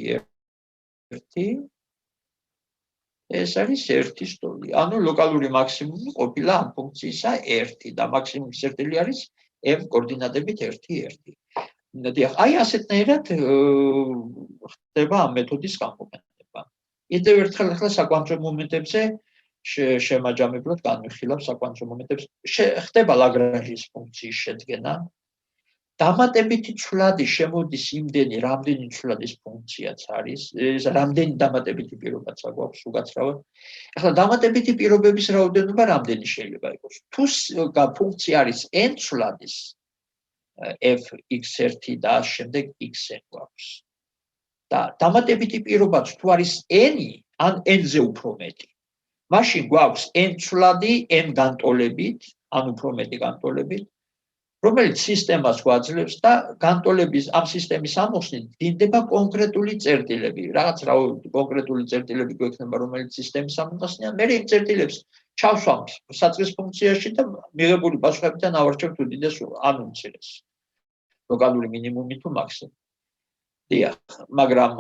ეს არის 1 სტოლი. ანუ ლოკალური მაქსიმუმი ყოფილა ამ ფუნქციისა 1 და მაქსიმუმის წერტილი არის m კოორდინატებით 1, 1. დიახ, აი ასეთნაირად ხდება ამ მეთოდის გამოყენება. კიდევ ერთხელ ახლა საკვანტო მომენტებზე შემაჯამებლად განვიხილავ საკვანტო მომენტებს. ხდება ლაგრანჟის ფუნქციის შედგენა. დამატებითი ცვლადი შემოდის იმდენი, რამდენი ცვლადის ფუნქციაც არის, ეს რამდენი დამატებითი პირობაც აქვს უგაცრავად. ახლა დამატებითი პირობების რაოდენობა რამდენი შეიძლება იყოს? თუ ფუნქცია არის n ცვლადის fx1 და შემდეგ xn გვაქვს. და დამატებითი პირობაც თუ არის n-ი, ან n-ზე უფრო მეტი. მაშინ გვაქვს n ცვლადი n განტოლებით, ან უფრო მეტი განტოლებით, რომელიც სისტემას გვაძლევს და განტოლების ამ სისტემის ამოხსნით დინდება კონკრეტული წერტილები. რაღაც კონკრეტული წერტილები გვექნება, რომელიც სისტემის ამოხსნიან, მე იმ წერტილებს ჩავსვამთ საწყის ფუნქციაში და მიღებული პასუხებიდან ავარჩევთ უდიდეს ან უმცირეს. ლოკალური მინიმუმი თუ მაქსიმუმი. დიახ, მაგრამ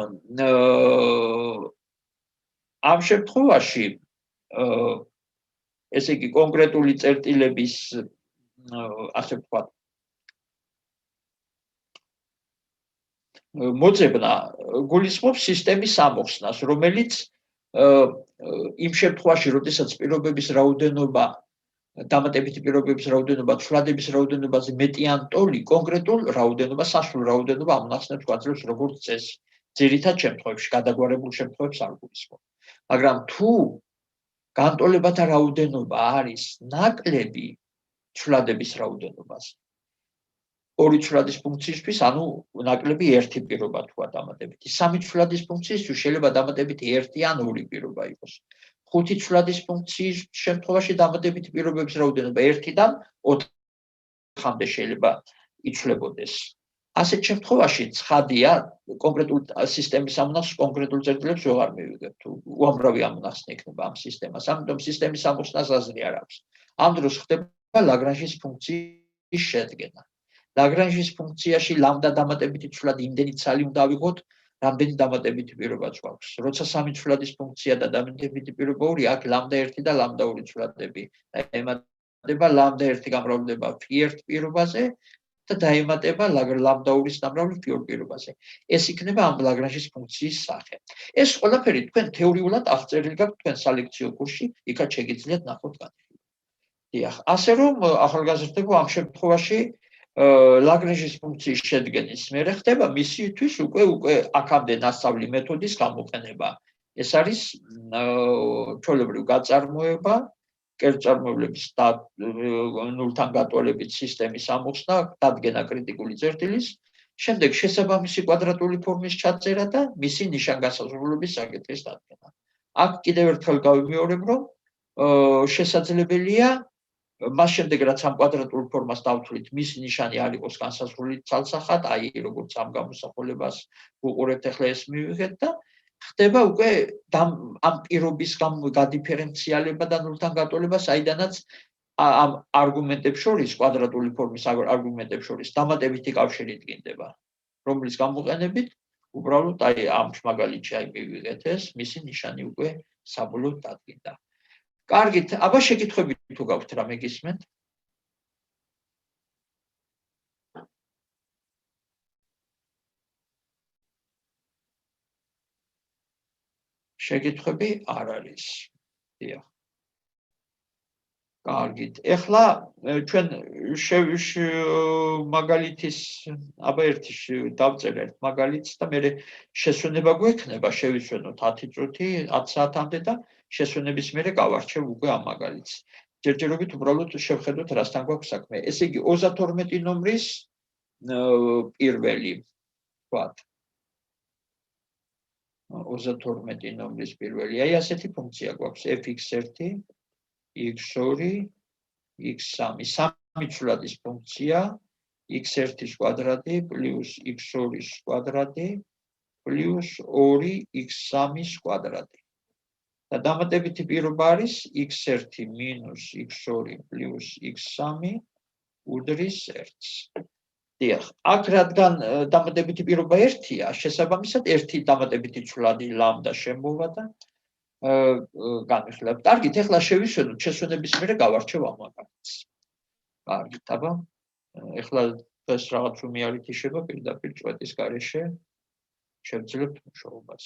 ამ შემთხვევაში ესე იგი კონკრეტული წერტილების ასე ვთქვათ მოძებნა გულისხმობს სისტემის ამოხსნას, რომელიც იმ შემთხვევაში, როდესაც პირობების რაოდენობა, დამატებითი პირობების რაოდენობა, ცვლადების რაოდენობაზე მეტი ან ტოლი, კონკრეტულ რაოდენობას, სასრულ რაოდენობა ამონახსნებს გვაძლევს როგორც წესი. ძირითად შემთხვევებში, გადაგვარებულ შემთხვევებს არ გულისხმობ. მაგრამ თუ განტოლებათა რაოდენობა არის ნაკლები ცვლადების რაოდენობაზე. ორი ცვლადის ფუნქციისთვის, ანუ ნაკლები 1 პირობა თქვა დამატებითი. 3 ცვლადის ფუნქციისთვის შეიძლება დამატებითი 1 ან 2 პირობა იყოს. 5 ცვლადის ფუნქციის შემთხვევაში დამატებითი პირობების რაოდენობა 1-დან 4-მდე შეიძლება იცვლებოდეს. ასეთ შემთხვევაში ცხადია, კონკრეტულ სისტემის ამონახს კონკრეტულ წერტილებს ვეღარ მივიღებთ. უამრავი ამონახსნი იქნება ამ სისტემას. ამიტომ სისტემის ამოხსნას აზრი არ აქვს. ამ დროს ხდება ლაგრანჟის ფუნქციის შედგენა. ლაგრანჟის ფუნქციაში ლამდა დამატებითი ცვლადი იმდენი ცალი უნდა ავიღოთ, რამდენი დამატებითი პირობაც გვაქვს. როცა 3 ცვლადის ფუნქცია და დამატებითი პირობა 2, აქ ლამდა 1 და ლამდა 2 ცვლადები. ემატება ლამდა 1 გამრავლდება φ1 პირობაზე და დაემატება ლამდა 2-ის დამრავლი φ2 პირობაზე. ეს იქნება ამ ლაგრანჟის ფუნქციის სახე. ეს ყველაფერი თქვენ თეორიულად აღწერილი გაქვთ თქვენ სალექციო კურსში, იქაც შეგიძლიათ ნახოთ განხილვა. დიახ, ასე რომ ახალგაზრდებო ამ შემთხვევაში ლაგრანჟის ფუნქციის შედგენის მერე ხდება მისისთვის უკვე აქამდე ნასწავლი მეთოდის გამოყენება. ეს არის ჩვეულებრივ გაწარმოება, კერძწარმოებლების ნულთან გატოლებით სისტემის ამოხსნა, დადგენა კრიტიკული წერტილის, შემდეგ შესაბამისი კვადრატული ფორმის ჩაწერა და მისი ნიშანგანსაზღვრულობის საკითხის დადგენა. აქ კიდევ ერთხელ გავიმეორებ, რომ შესაძლებელია მას შემდეგ რაც ამ კვადრატულ ფორმას დავთვლით, მისი ნიშანი არ იყოს განსაზღვრული ცალსახად, აი როგორც ამ გამოსახულებას უყურებთ ახლა ეს მივიღეთ და ხდება უკვე ამ პირობის გადიფერენციალება და ნულთან გატოლება, საიდანაც ამ არგუმენტებს შორის, კვადრატული ფორმის არგუმენტებს შორის დამატებითი კავშირი დგინდება, რომლის გამოყენებით უბრალოდ აი ამ მაგალითში აი მივიღეთ ეს, მისი ნიშანი უკვე საბოლოოდ დადგინდა. კარგით, აბა შეკითხვები თუ გაქვთ რამე გისმენთ? შეკითხვები არ არის. დიახ. კარგით. ეხლა ჩვენ მაგალითის აბა ერთი დავწერე ერთ მაგალითს და მე შესვენება გვექნება, შევისვენოთ 10 წუთი, 10 საათამდე და შესვენების მერე გავარჩევ უკვე ამ მაგალითს. ჯერჯერობით უბრალოდ შევხედოთ რასთან გვაქვს საქმე. ესე იგი 32 ნომრის პირველი ვთქვათ. 32 ნომრის პირველი. აი ასეთი ფუნქცია გვაქვს fx1 x2 x3. სამი ცვლადის ფუნქცია x1-ის კვადრატი პლუს x2-ის კვადრატი პლუს 2x3-ის კვადრატი. და დამატებითი პირობა არის x1 მინუს x2 პლუს x3 უდრის 1-ს. დიახ, აქ რადგან დამატებითი პირობა 1-ია, შესაბამისად 1 დამატებითი ცვლადი ლამდა შემოვა და განვიხილავთ. კარგით, ეხლა შევისვენოთ შესვენების მერე გავარჩევ ამაგაც. კარგით, აბა. ეხლა ეს რაღაც რომ არ ითიშება პირდაპირ წვეთის გარეშე შევძლებთ მუშაობას.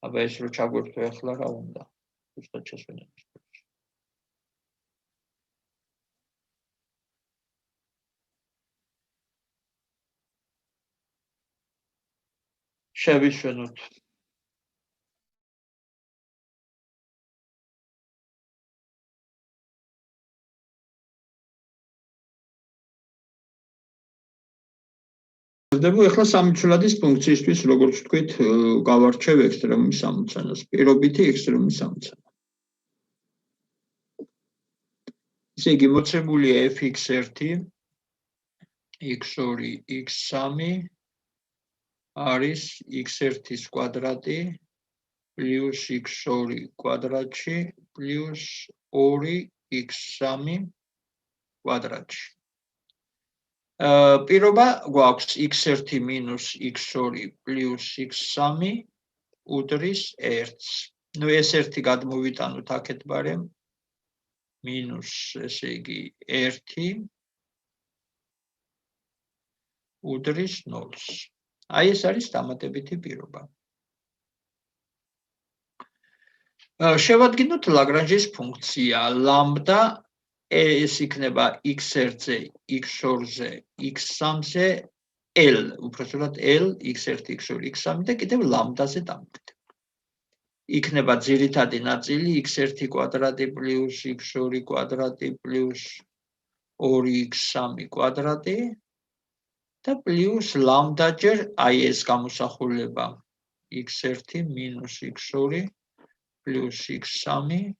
აბა ეს რო ჩაგვერთვე ახლა რა უნდა? უბრალოდ შესვენების. შევისვენოთ. ეხლა სამი ცვლადის ფუნქციისთვის როგორც ვთქვით, გავარჩევ ექსტრემუმის ამოცანას, პირობითი ექსტრემუმის ამოცანა. ესე იგი მოცემულია fx1 x2 x3 არის x1-ის კვადრატი პლუს x2 კვადრატში პლუს 2x3 კვადრატში. პირობა გვაქვს x1 მინუს x2 პლუს x3 უდრის 1-ს. ნუ ეს 1 გადმოვიტანოთ აქეთ ბარემ მინუს, ესე იგი 1 უდრის 0-ს. აი ეს არის დამატებითი პირობა. შევადგინოთ ლაგრანჟის ფუნქცია ლამბდა ეს იქნება x1-ზე, x2-ზე, x3-ზე l, უпростად l, x1, x2, x3 და კიდევ ლამბდაზე დამკვიდრება. იქნება ძირითადი ნაწილი x1 კვადრატი პლუს x2 კვადრატი პლუს 2x3 კვადრატი და პლუს ლამბდაჯერ აი ეს გამოსახულება x1 მინუს x2 პლუს x3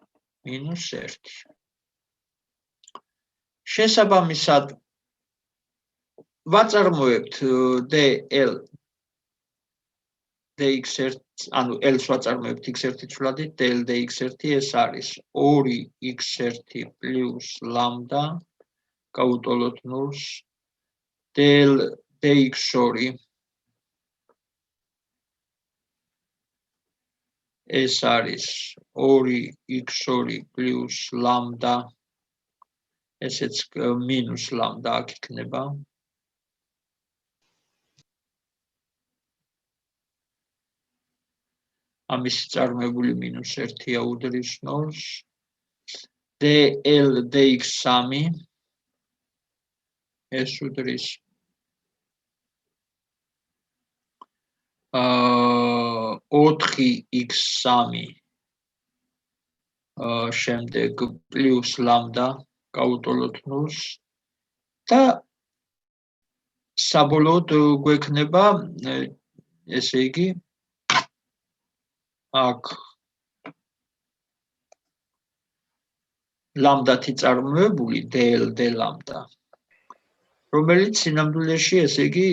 მინუს 1. შესაბამისად ვაწარმოებთ dl dx1, ანუ l-ს ვაწარმოებთ x1 ცვლადით, dl dx1 ეს არის 2x1 პლუს ლამბდა, გავუტოლოთ 0-ს, dl dx2 ეს არის 2x2 პლუს ლამბდა, ესეც მინუს ლამბდა აქ იქნება. ამის წარმოებული მინუს 1-ია უდრის 0-ს. dl dx3 ეს უდრის 4x3 შემდეგ პლუს ლამბდა გავუტოლოთ 0-ს და საბოლოოდ გვექნება ესე იგი აქ ლამბდათი წარმოებული dl d ლამბდა, რომელიც სინამდვილეში ესე იგი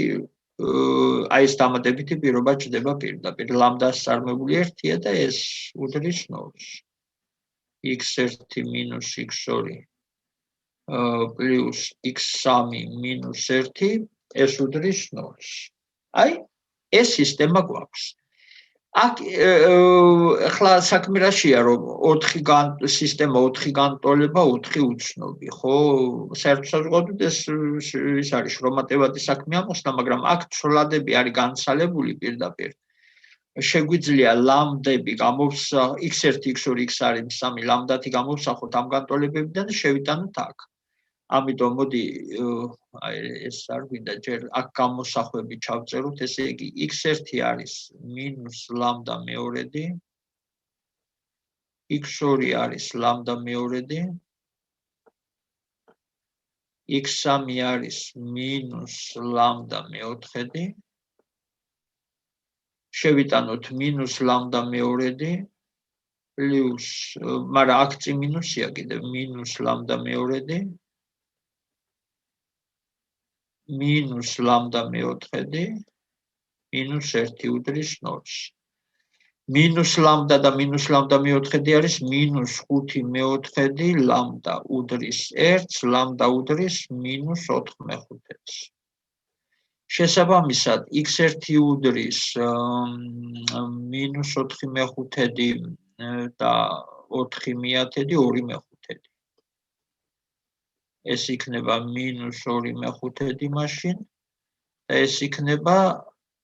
აი ეს დამატებითი პირობა ჩდება პირდაპირ ლამბდას წარმოებული 1-ია და ეს უდრის 0-ს. x1 მინუს x2 პლუს x3 მინუს 1 ეს უდრის 0-ს. აი ეს სისტემა გვაქვს. აქ ახლა საქმე რაშია, რომ 4 სისტემა 4 განტოლება 4 უცნობი, ხო? საერთოდ საზოგადოებრივ ეს არის შრომატევადი საქმე ამოსნა, მაგრამ აქ ცვლადები არის განცალებული პირდაპირ. შეგვიძლია ლამბდები x1, x2, x3 ლამბდათი გამოვსახოთ ამ განტოლებებიდან და შევიტანოთ აქ. ამიტომ მოდი აი ეს არ გვინდა ჯერ აქ გამოსახვები ჩავწეროთ, ესე იგი x1 არის მინუს ლამბდა მეორედი, x2 არის ლამდა მეორედი, x3 არის მინუს ლამდა მეოთხედი, შევიტანოთ მინუს ლამდა მეორედი, პლუს, მაგრამ აქ წინ მინუსია კიდევ, მინუს ლამდა მეორედი, მინუს ლამდა მეოთხედი, მინუს 1 უდრის 0-ს. მინუს ლამდა და მინუს ლამდა მეოთხედი არის მინუს 5 მეოთხედი ლამდა უდრის 1-ს, ლამდა უდრის მინუს 4 მეხუთედს. შესაბამისად, x1 უდრის მინუს 4 მეხუთედი და 4 მიათედი 2 მეხუთედი. ეს იქნება მინუს 2 მეხუთედი მაშინ და ეს იქნება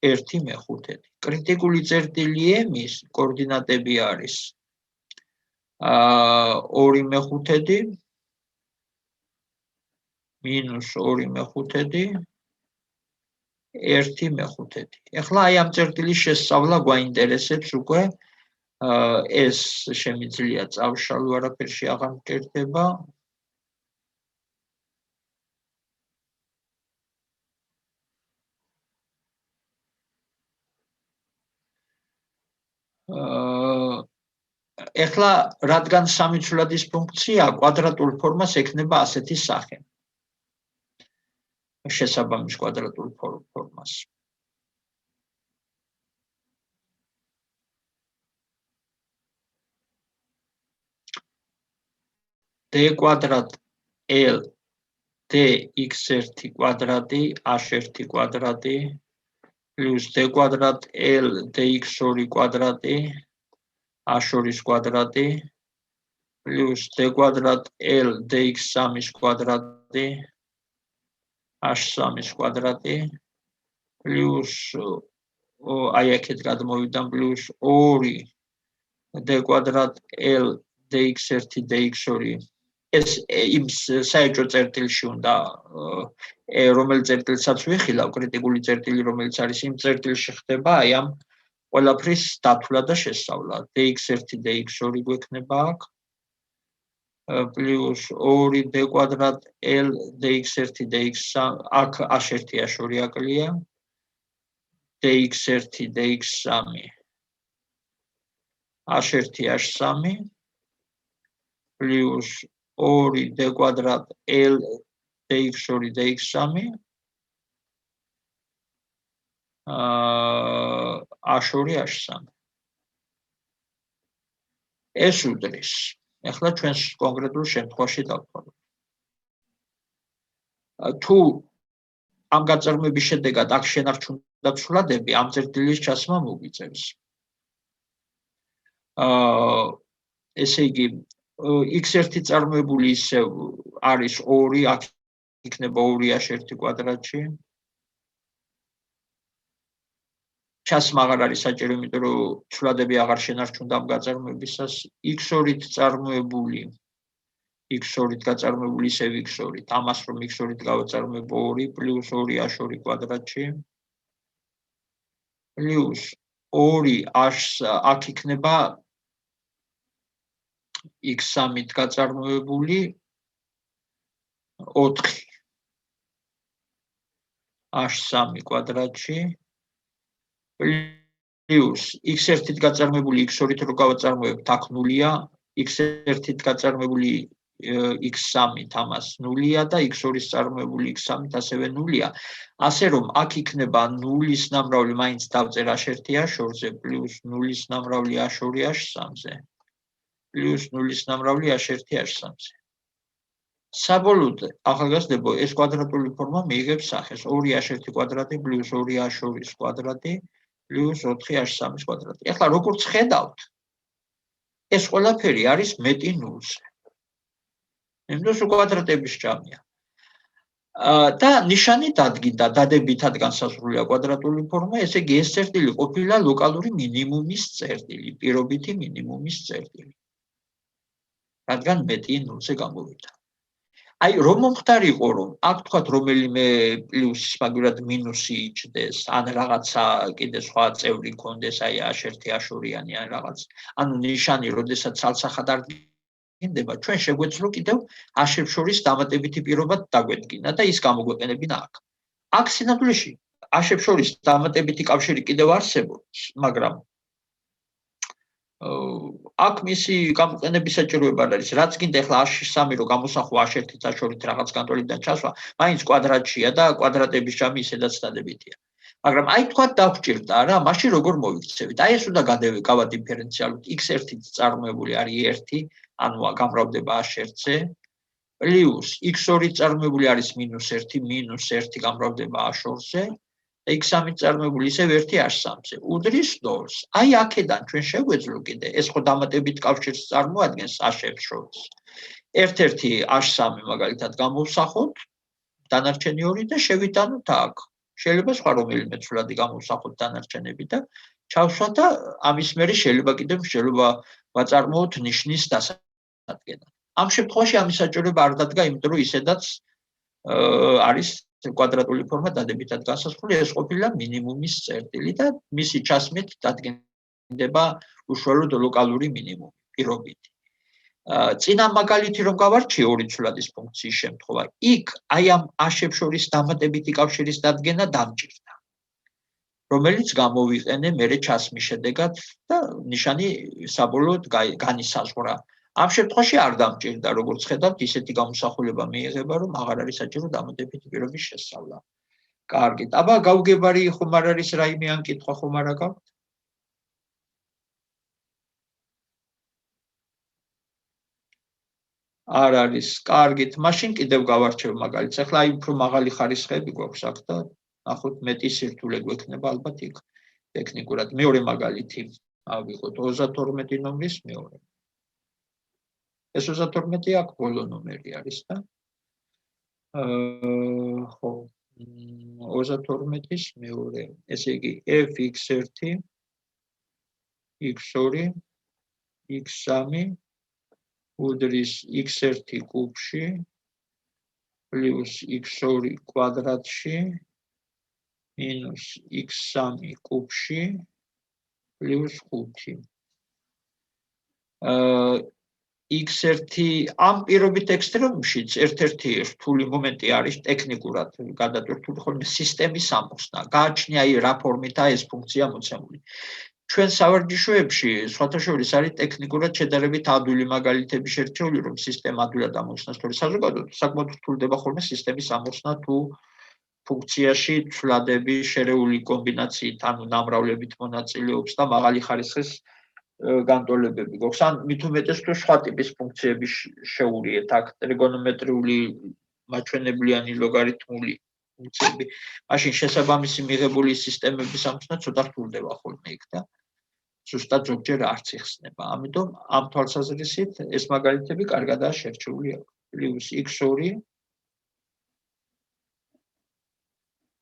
1 მეხუთედი. კრიტიკული წერტილი m-ის კოორდინატები არის 2 მეხუთედი, მინუს 2 მეხუთედი, 1 მეხუთედი. ეხლა აი ამ წერტილის შესწავლა გვაინტერესებს უკვე, ეს შემიძლია წავშალო, არაფერში აღარ მკერდება. ეხლა რადგან სამიცვლადის ფუნქცია, კვადრატულ ფორმას ექნება ასეთი სახე. შესაბამის კვადრატულ ფორმას. d კვადრატ l dx1 კვადრატი h1 კვადრატი პლუს d კვადრატ l dx2 კვადრატი h2 კვადრატი პლუს d კვადრატ l dx3 კვადრატი h3 კვადრატი პლუს აი აქეთ გადმოვიდა პლუს 2 d კვადრატ l dx1 dx2 ეს იმ საერთო წერტილში უნდა რომელი წერტილსაც ვიხილავ, კრიტიკული წერტილი რომელიც არის იმ წერტილში ხდება აი ამ ყველაფრის დათვლა და შესწავლა. dx1 dx2 გვექნება აქ პლუს 2 d კვადრატ l dx1 dx3 აქ h1 h2 აკლია dx1 dx3 h1 h3 პლუს 2 d კვადრატ l dx2 dx3 h2 h3 ეს უდრის. ეხლა ჩვენს კონკრეტულ შემთხვევაში დავთვალოთ. თუ ამ გაწარმოების შედეგად აქ შენარჩუნდა ცვლადები, ამ წერტილის ჩასმა მოგვიწევს. ესე იგი x1 წარმოებული ისევ არის 2, აქ იქნება 2h1 კვადრატში. ჩასმა აღარ არის საჭირო, იმიტომ რომ ცვლადები აღარ შენარჩუნდა ამ გაწარმოებისას. x2-ით წარმოებული x2-ით გაწარმოებული ისევ x2-ით, ამას რომ x2-ით გავაწარმოებო 2 პლუს 2h2 კვადრატში პლუს 2h აქ იქნება x3-ით გაწარმოებული 4 h3 კვადრატში პლუს x1-ით გაწარმოებული x2-ით რო გავაწარმოებთ, აქ 0-ია, x1-ით გაწარმოებული x3-ით ამას 0-ია და x2-ის წარმოებული x3-ით ასევე 0-ია. ასე რომ აქ იქნება 0-ის ნამრავლი მაინც დავწერ h1 h2-ზე პლუს 0-ის ნამრავლი h2 h3-ზე პლუს 0-ის ნამრავლი h1 h3-ზე. საბოლოოდ ახალგაზრდებო, ეს კვადრატული ფორმა მიიღებს სახეს 2h1 კვადრატი პლუს 2h2 კვადრატი პლუს 4h3 კვადრატი. ეხლა როგორც ხედავთ, ეს ყველაფერი არის მეტი 0-ზე. იმიტომ კვადრატების ჯამია. და ნიშანი დადგინდა, დადებითად განსაზღვრულია კვადრატული ფორმა, ესე იგი ეს წერტილი ყოფილა ლოკალური მინიმუმის წერტილი, პირობითი მინიმუმის წერტილი. რადგან მეტი 0-ზე გამოვიდა. აი რომ მომხდარიყო რომ აქ თქვათ რომელიმე პლუსის მაგურად მინუსი იჭდეს ან რაღაცა კიდე სხვა წევრი კონდეს აი A1 A2-იანი ან რაღაც ანუ ნიშანი როდესაც ცალსახად არ დგინდება ჩვენ შეგვეძლო კიდევ A-შებს შორის დამატებითი პირობა დაგვედგინა და ის გამოგვეყენებინა აქ აქ სინამდვილეში A-შებს შორის დამატებითი კავშირი კიდევ არსებობს მაგრამ აქ მისი გამოყენების საჭიროება არ არის. რაც გინდა ახლა A3 რო გამოსახო A1-ით A2-ით რაღაც განტოლებიდან ჩასვა, მაინც კვადრატშია და კვადრატების ჯამი ისედაც დადებითია. მაგრამ აი თქვა დაგვჭირდა რა, მაშინ როგორ მოვიქცევით? აი ეს უნდა გავადიფერენციალოთ. x1-ით წარმოებული არის 1, ანუ გამრავლდება A1-ზე, პლუს x2-ით წარმოებული არის -1, -1 გამრავლდება A2-ზე. x3 წარმოებული ისევ 1 A3-ზე უდრის 0-ს. აი აქედან ჩვენ შეგვეძლო კიდე ეს ხო დამატებით კავშირს წარმოადგენს A-შებს შორის. ერთ-ერთი A3 მაგალითად გამოვსახოთ, დანარჩენი 2 და შევიტანოთ აქ. შეიძლება სხვა რომელიმე ცვლადი გამოვსახოთ დანარჩენები და ჩავსვათ და ამის მერე შეიძლება კიდე მსჯელობა ვაწარმოოთ ნიშნის დასადგენად. ამ შემთხვევაში ამის საჭიროება არ დადგა, იმიტომ რომ ისედაც არის კვადრატული ფორმა დადებითად განსაზღვრული, ეს ყოფილა მინიმუმის წერტილი და მისი ჩასმით დადგენდება უშუალოდ ლოკალური მინიმუმი პირობითი. წინა მაგალითი რომ გავარჩიე ორი ცვლადის ფუნქციის შემთხვევა, იქ აი ამ A-შებს შორის დამატებითი კავშირის დადგენა დამჭირდა, რომელიც გამოვიყენე მერე ჩასმის შედეგად და ნიშანი საბოლოოდ განისაზღვრა. ამ შემთხვევაში არ დამჭირდა, როგორც ხედავთ, ისეთი გამოსახულება მიიღება, რომ აღარ არის საჭირო დამატებითი პირობის შესწავლა. კარგით, აბა გავგებარი ხომ არ არის რაიმე ან კითხვა ხომ არა გაქვთ? არ არის. კარგით, მაშინ კიდევ გავარჩევ მაგალითს. ახლა აი უფრო მაღალი ხარისხები გვაქვს აქ და ნახოთ მეტი სირთულე გვექნება ალბათ იქ ტექნიკურად. მეორე მაგალითი ავიღოთ 32 ნომრის მეორე. ეს 32 აქ ბოლო ნომერი არის და ხო 32-ის მეორე ესე იგი fx1 x2 x3 უდრის x1 კუბში პლუს x2 კვადრატში მინუს x3 კუბში პლუს 5 x1 ამ პირობით ექსტრემუმშიც ერთ-ერთი რთული მომენტი არის ტექნიკურად გადატვირთული ხოლმე სისტემის ამოხსნა. გააჩნია აი რა ფორმითაა ეს ფუნქცია მოცემული. ჩვენ სავარჯიშოებში სხვათა შორის არის ტექნიკურად შედარებით ადვილი მაგალითები შერჩეული, რომ სისტემა ადვილად ამოხსნას, თორე საზოგადოებრივ საკმაოდ რთულდება ხოლმე სისტემის ამოხსნა თუ ფუნქციაში ცვლადები შერეული კომბინაციით, ანუ ნამრავლებით მონაწილეობს და მაღალი ხარისხის განტოლებები გვაქვს. ან მით უმეტეს თუ სხვა ტიპის ფუნქციები შეურიეთ, აქ ტრიგონომეტრიული, მაჩვენებლიანი, ლოგარითმული ფუნქციები. მაშინ შესაბამისი მიღებული სისტემების ამოხსნა ცოტა რთულდება ხოლმე იქ და ზუსტად ზოგჯერ არც იხსნება. ამიტომ ამ თვალსაზრისით ეს მაგალითები კარგადაა შერჩეული აქ. პლუს x2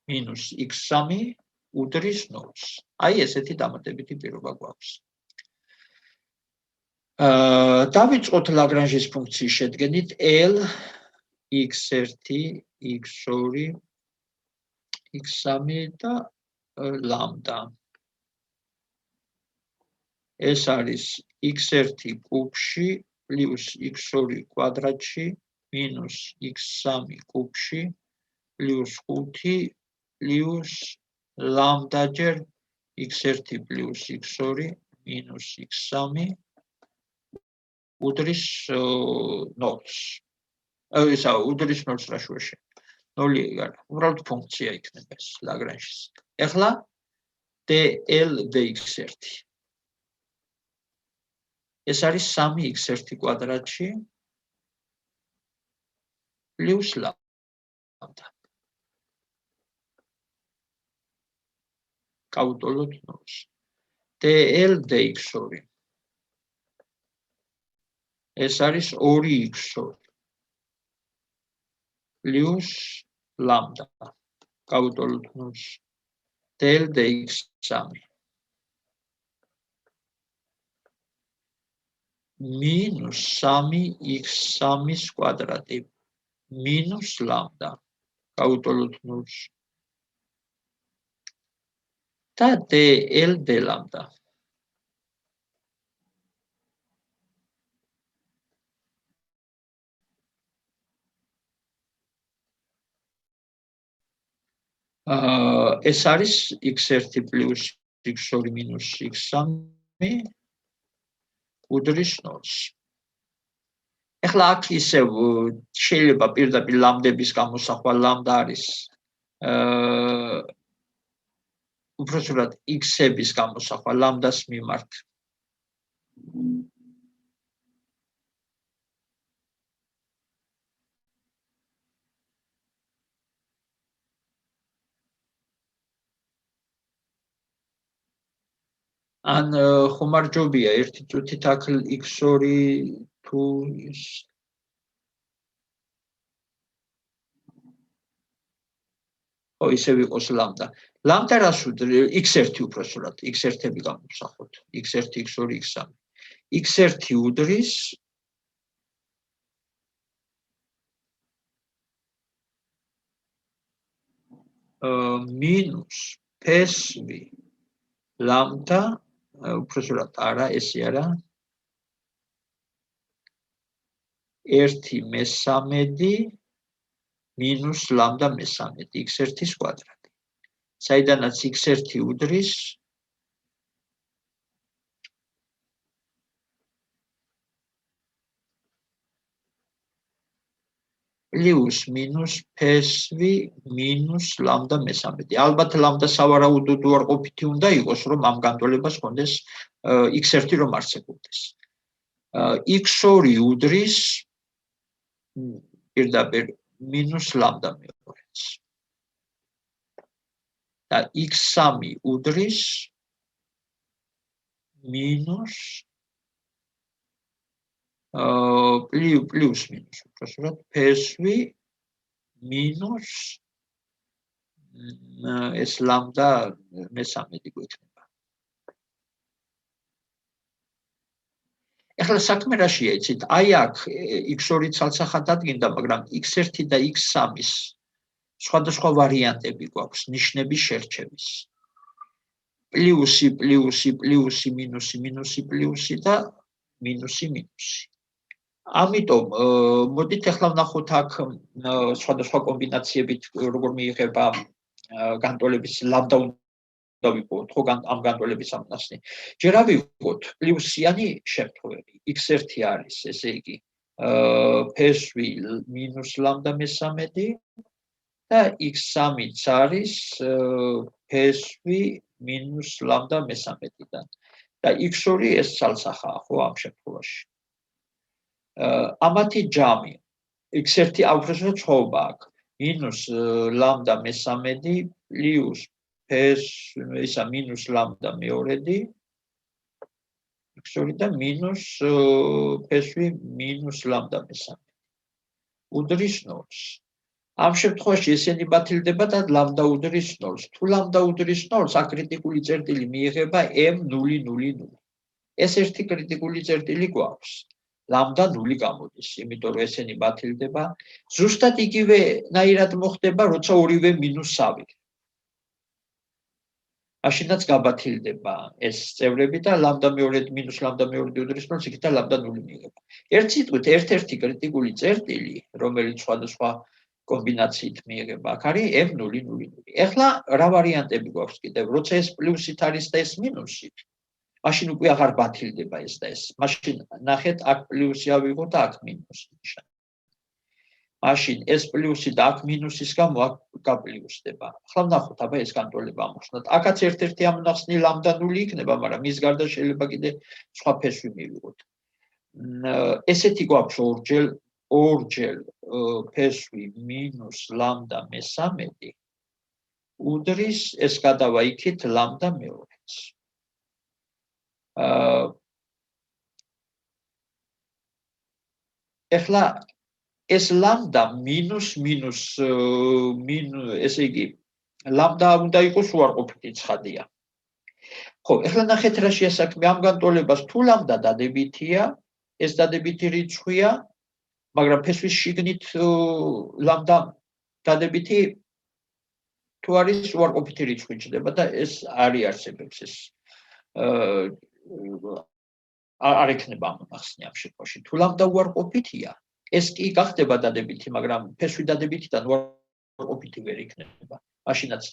მინუს x3 უდრის 0-ს. აი ესეთი დამატებითი პირობა გვაქვს. დავიწყოთ ლაგრანჟის ფუნქციის შედგენით L x1 x2 x3 და ლამდა. ეს არის x1 კუბში პლუს x2 კვადრატში მინუს x3 კუბში პლუს 5 პლუს ლამდა ჯერ x1 პლუს x2 მინუს x3 უდრის 0-ს. ისა უდრის 0-ს რა შუაში. 0 არა, უბრალოდ ფუნქცია იქნება ეს ლაგრანჟის. ეხლა dl dx1. ეს არის 3x1 კვადრატში პლუს ლამდა. გავუტოლოთ 0-ს. dl dx2. ეს არის 2x2 პლუს ლამდა. გავუტოლოთ 0-ს. dl dx3. მინუს 3x3-ის კვადრატი მინუს ლამდა. გავუტოლოთ ნულს. და dl d ლამდა. ეს არის x1 პლუს x2 მინუს x3 უდრის 0-ს. ეხლა აქ ისევ შეიძლება პირდაპირ ლამდების გამოსახვა ლამდა არის უпрочёрად x-ების გამოსახვა ლამდას მიმართ. ან ხომარჯობია ერთი წუთით აქ x2 თუ ის ისევ იყოს ლამდა. ლამდა რას უდრის x1 უпрочёрად x1-ები გამოვსახოთ. x1, x2, x3. x1 უდრის მინუს ფსv ლამდა უпрочёрად არა ესე არა 1/13 მინუს ლამდა მე-13 x1-ის კვადრატი. საიდანაც x1 უდრის პლუს მინუს ფსv მინუს ლამდა მე-13. ალბათ ლამდა სავარაუდოდ უარყოფითი უნდა იყოს, რომ ამ განტოლებას ჰქონდეს x1 რომ არსებობდეს. x2 უდრის პირდაპირ მინუს ლამდა მე-2-ს. და x3 უდრის მინუს პლუს მინუს უпрочёрად ფსv მინუს ეს ლამდა მე-13 გვექნება. ეხლა საქმე რაშია იცით? აი აქ x2 ცალსახად ადგინდა, მაგრამ x1 და x3-ის სხვადასხვა ვარიანტები გვაქვს ნიშნების შერჩევის. პლუსი, პლუსი, პლუსი, მინუსი, მინუსი, პლუსი და მინუსი, მინუსი. ამიტომ მოდით ახლა ვნახოთ აქ სხვადასხვა კომბინაციებით როგორ მიიღება განტოლების ლამდა უნდა ვიყოთ ხო ამ განტოლების ამონახსნი. ჯერ ავიღოთ პლუსიანი შემთხვევები. x1 არის, ესე იგი, ფსv მინუს ლამდა მე-13 და x3-იც არის ფსv მინუს ლამდა მე-13-დან. და x2 ეს ცალსახაა ხო ამ შემთხვევაში. ამათი ჯამი x1 აუხრესო ცხოვრება აქვს მინუს ლამდა მე-13 პლუს ისა მინუს ლამდა მე-2 x2 და მინუს ფსv მინუს ლამდა მე-13 უდრის 0-ს. ამ შემთხვევაში ესენი ბათილდება და ლამდა უდრის 0-ს. თუ ლამდა უდრის 0-ს, აქ კრიტიკული წერტილი მიიღება m000. ეს ერთი კრიტიკული წერტილი გვაქვს. ლამდა 0 გამოდის, იმიტომ რომ ესენი ბათილდება. ზუსტად იგივე ნაირად მოხდება, როცა ორივე მინუსავი. მაშინაც გაბათილდება ეს წევრები და ლამდა მე-2 მინუს ლამდა მე-2 უდრის 0-ს, იქით და ლამდა 0 მიიღება. ერთ სიტყვით, ერთ-ერთი კრიტიკული წერტილი, რომელიც სხვადასხვა კომბინაციით მიიღება, აქ არის m000. ეხლა რა ვარიანტები გვაქვს კიდევ? როცა ეს პლუსით არის და ეს მინუსით, მაშინ უკვე აღარ ბათილდება ეს და ეს. მაშინ ნახეთ, აქ პლუსი ავიღოთ და აქ მინუსი ნიშანი. მაშინ ეს პლუსი და აქ მინუსის გამო აქ გაპლუსდება. ახლა ვნახოთ, აბა ეს განტოლება ამოხსნათ. აქაც ერთ-ერთი ამონახსნი ლამდა 0 იქნება, მაგრამ მის გარდა შეიძლება კიდე სხვა ფსვი მივიღოთ. ესეთი გვაქვს ორჯერ ფსვი მინუს ლამდა მე-13 უდრის ეს გადავა იქით ლამდა მე-2-ს. ეხლა ეს ლამდა მინუს ესე იგი ლამდა უნდა იყოს უარყოფითი ცხადია. ხო, ეხლა ნახეთ რაშია საქმე ამ განტოლებას თუ ლამდა დადებითია, ეს დადებითი რიცხვია, მაგრამ ფესვის შიგნით ლამდა დადებითი თუ არის უარყოფითი რიცხვი ჩდება და ეს არ იარსებებს ეს არ ექნება ამახსნი ამ შემთხვევაში. თუ ლამდა უარყოფითია, ეს კი გახდება დადებითი, მაგრამ ფესვი დადებითიდან უარყოფითი ვერ იქნება. მაშინაც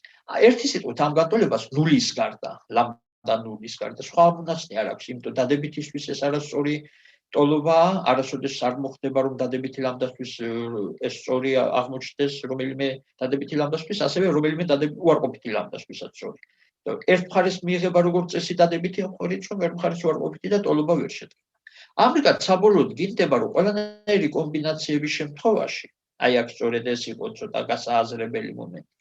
ერთი სიტყვით ამ განტოლებას ნულის გარდა, ლამდა ნულის გარდა სხვა ამონახსნი არ აქვს, იმიტომ დადებითისთვის ეს არასწორი ტოლობაა, არასოდეს არ მოხდება რომ დადებითი ლამდასთვის ეს სწორი აღმოჩნდეს რომელიმე დადებითი ლამდასთვის, ასევე რომელიმე უარყოფითი ლამდასთვისაც სწორი. ერთ მხარეს მიიღება როგორც წესი დადებითი რიცხვი, ერთ მხარეს უარყოფითი და ტოლობა ვერ შედგება. ამრიგად საბოლოოდ გინდება რომ ყველანაირი კომბინაციების შემთხვევაში, აი აქ სწორედ ეს იყო ცოტა გასააზრებელი მომენტი.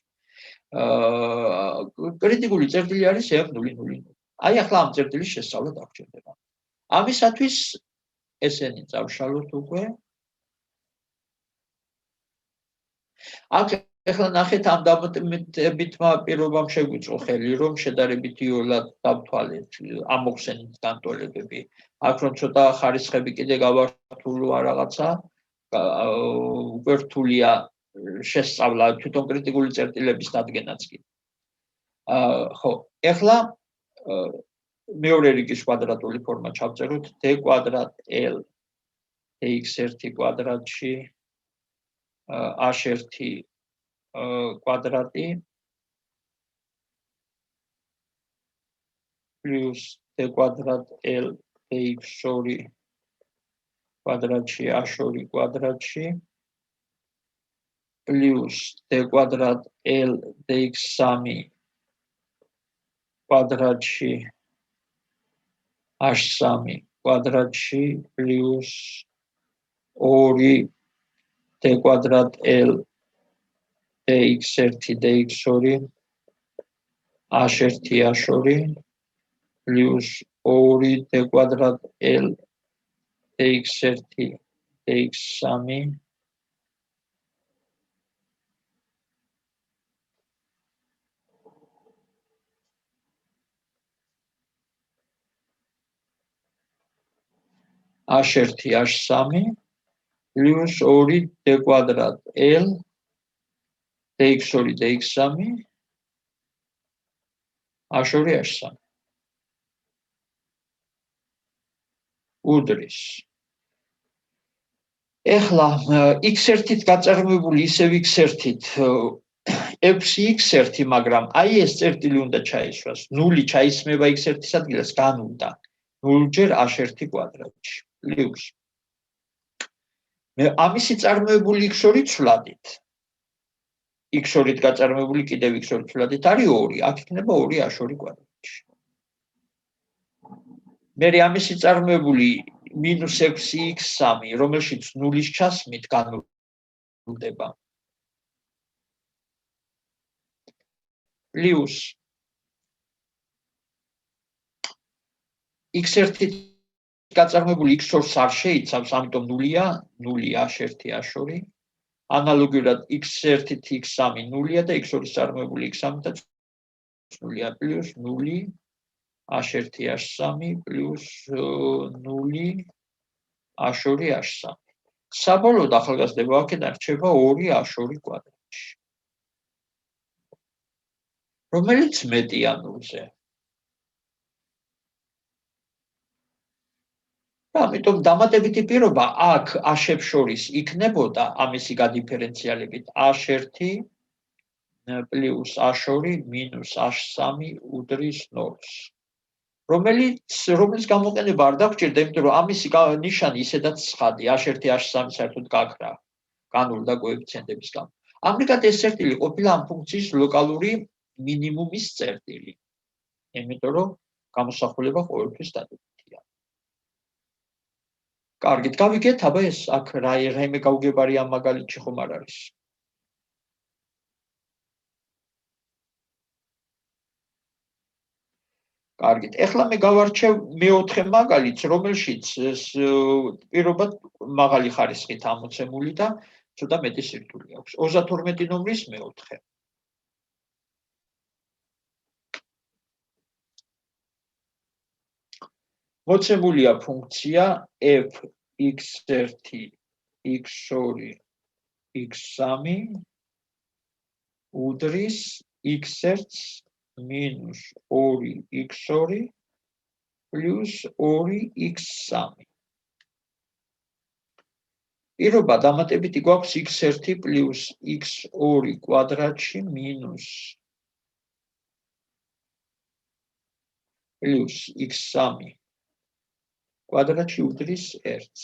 კრიტიკული წერტილი არის F000. აი ახლა ამ წერტილის შესწავლა დაგჭირდება. ამისათვის ესენი წავშალოთ უკვე. აქ ახლა ნახეთ ამ დამატებითმა პირობამ შეგვიწყო ხელი, რომ შედარებით იოლად დავთვალეთ ამოხსენით განტოლებები. აქ რომ ცოტა ხარისხები კიდე გავართულო რაღაცა, უკვე რთულია შესწავლა თვითონ კრიტიკული წერტილების დადგენაც კი. ხო, ახლა მეორე რიგის კვადრატული ფორმა ჩავწეროთ d კვადრატ l dx1 კვადრატში h1 კვადრატი პლუს d კვადრატ l dx2 კვადრატში h2 კვადრატში პლუს d კვადრატ l dx3 კვადრატში h3 კვადრატში პლუს 2 d კვადრატ l dx1 dx2 h1 h2 პლუს 2 d კვადრატ l dx1 dx3 h1 h3 პლუს 2 d კვადრატ l dx2 dx3 h2 h3 უდრის. ეხლა x1-ით გაწარმოებული ისევ x1-ით x1, მაგრამ აი ეს წერტილი უნდა ჩაისვას. 0 ჩაისმება x1-ის ადგილას განულდა 0-ჯერ h1 კვადრატში. პლუს მე ამისი წარმოებული x2 ცვლადით. x2-ით გაწარმოებული კიდევ x2 ცვლადით არის 2, აქ იქნება 2 h2 კვადრატში. მე ამისი წარმოებული -6x3, რომელშიც 0-ის ჩასმით განულდება. პლუს x1-ით გაწარმოებული x2-ს არ შეიცავს, ამიტომ 0-ია, 0 h1 h2. ანალოგიურად x1-ით x3 0-ია და x2-ის წარმოებული x3-ით 0-ია პლუს 0 h1 h3 პლუს 0 h2 h3. საბოლოოდ ახალგაზრდება აქედან რჩება 2 h2 კვადრატში. რომელიც მეტია 0-ზე. ამიტომ დამატებითი პირობა აქ h-ებს შორის იქნებოდა ამისი გადიფერენციალებით h1 პლუს h2 მინუს h3 უდრის 0-ს. რომლის გამოყენება არ დაგჭირდა, იმიტომ რომ ამისი ნიშანი ისედაც ცხადი, h1 h3 საერთოდ გაქრა განულდა კოეფიციენტების გამო. ამრიგად ეს წერტილი ყოფილა ამ ფუნქციის ლოკალური მინიმუმის წერტილი. იმიტომ რომ გამოსახულება ყოველთვის დადებითია. კარგით, გავიგეთ, აბა ეს აქ რაიმე გაუგებარი ამ მაგალითში ხომ არ არის. კარგით, ეხლა მე გავარჩევ მეოთხე მაგალითს, რომელშიც პირობა მაღალი ხარისხით ამოცემული და ცოტა მეტი სირთულე აქვს. 32 ნომრის მეოთხე. მოცემულია ფუნქცია f(x1) x2 x3 უდრის x1 მინუს 2x2 პლუს 2x3. პირობა დამატებითი გვაქვს x1 პლუს x2 კვადრატში მინუს პლუს x3 კვადრატში უდრის 1-ს.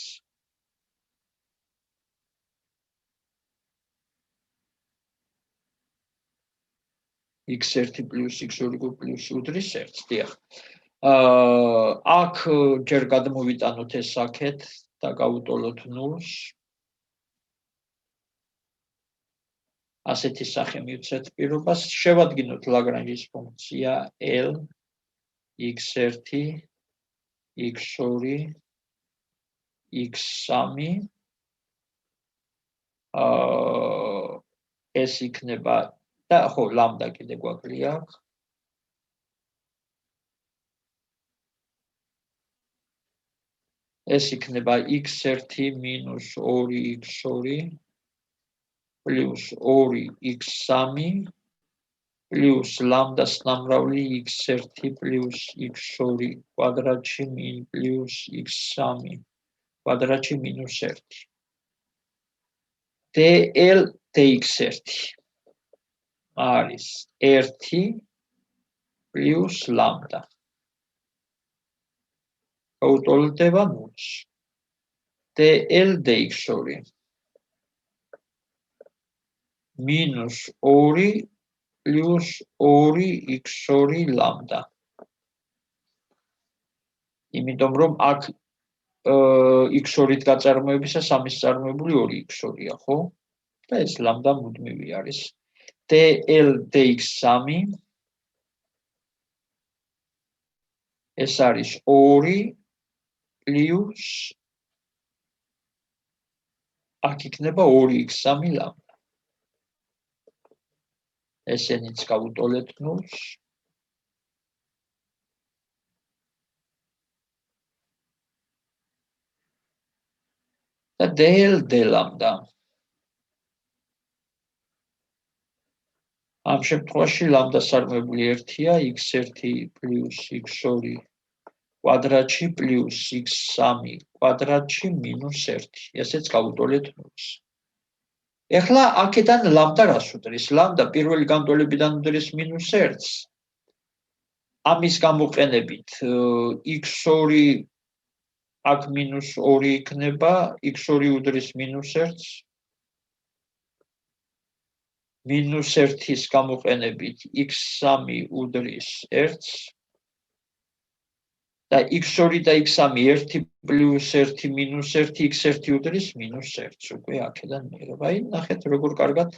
x1 პლუს x2 პლუს უდრის 1-ს. დიახ. აქ ჯერ გადმოვიტანოთ ეს აქეთ და გავუტოლოთ 0-ს. ასეთი სახე მივცეთ პირობას. შევადგინოთ ლაგრანჟის ფუნქცია L x1 x2 x3 ეს იქნება და ხო ლამდა კიდე გვაქვს აქ. ეს იქნება x1 მინუს 2x2 პლუს 2x3 პლუს ლამდას ნამრავლი x1 პლუს x2 კვადრატში პლუს x3 კვადრატში მინუს 1. dl dx1 არის 1 პლუს ლამდა. გაუტოლდება 0-ს. dl dx2 მინუს 2 პლუს 2x2 ლამდა. იმიტომ რომ აქ x2-ით გაწარმოებისას ამის წარმოებული 2x2-ია, ხო? და ეს ლამდა მუდმივი არის. dl dx3 ეს არის 2 პლუს აქ იქნება 2x3 ლამდა. ესენიც გავუტოლეთ 0-ს. და dl d ლამდა. ამ შემთხვევაში ლამდა წარმოებული 1-ია x1 პლუს x2 კვადრატში პლუს x3 კვადრატში მინუს 1. ესეც გავუტოლეთ 0-ს. ეხლა აქედან ლამდა რას უდრის? ლამდა პირველი განტოლებიდან უდრის მინუს 1-ს. ამის გამოყენებით x2 აქ მინუს 2 იქნება, x2 უდრის მინუს 1-ს. მინუს 1-ის გამოყენებით x3 უდრის 1-ს. და x2 და x3 1 პლუს 1 მინუს 1 x1 უდრის მინუს 1-ს. უკვე აქედან მიიღება. აი, ნახეთ როგორ კარგად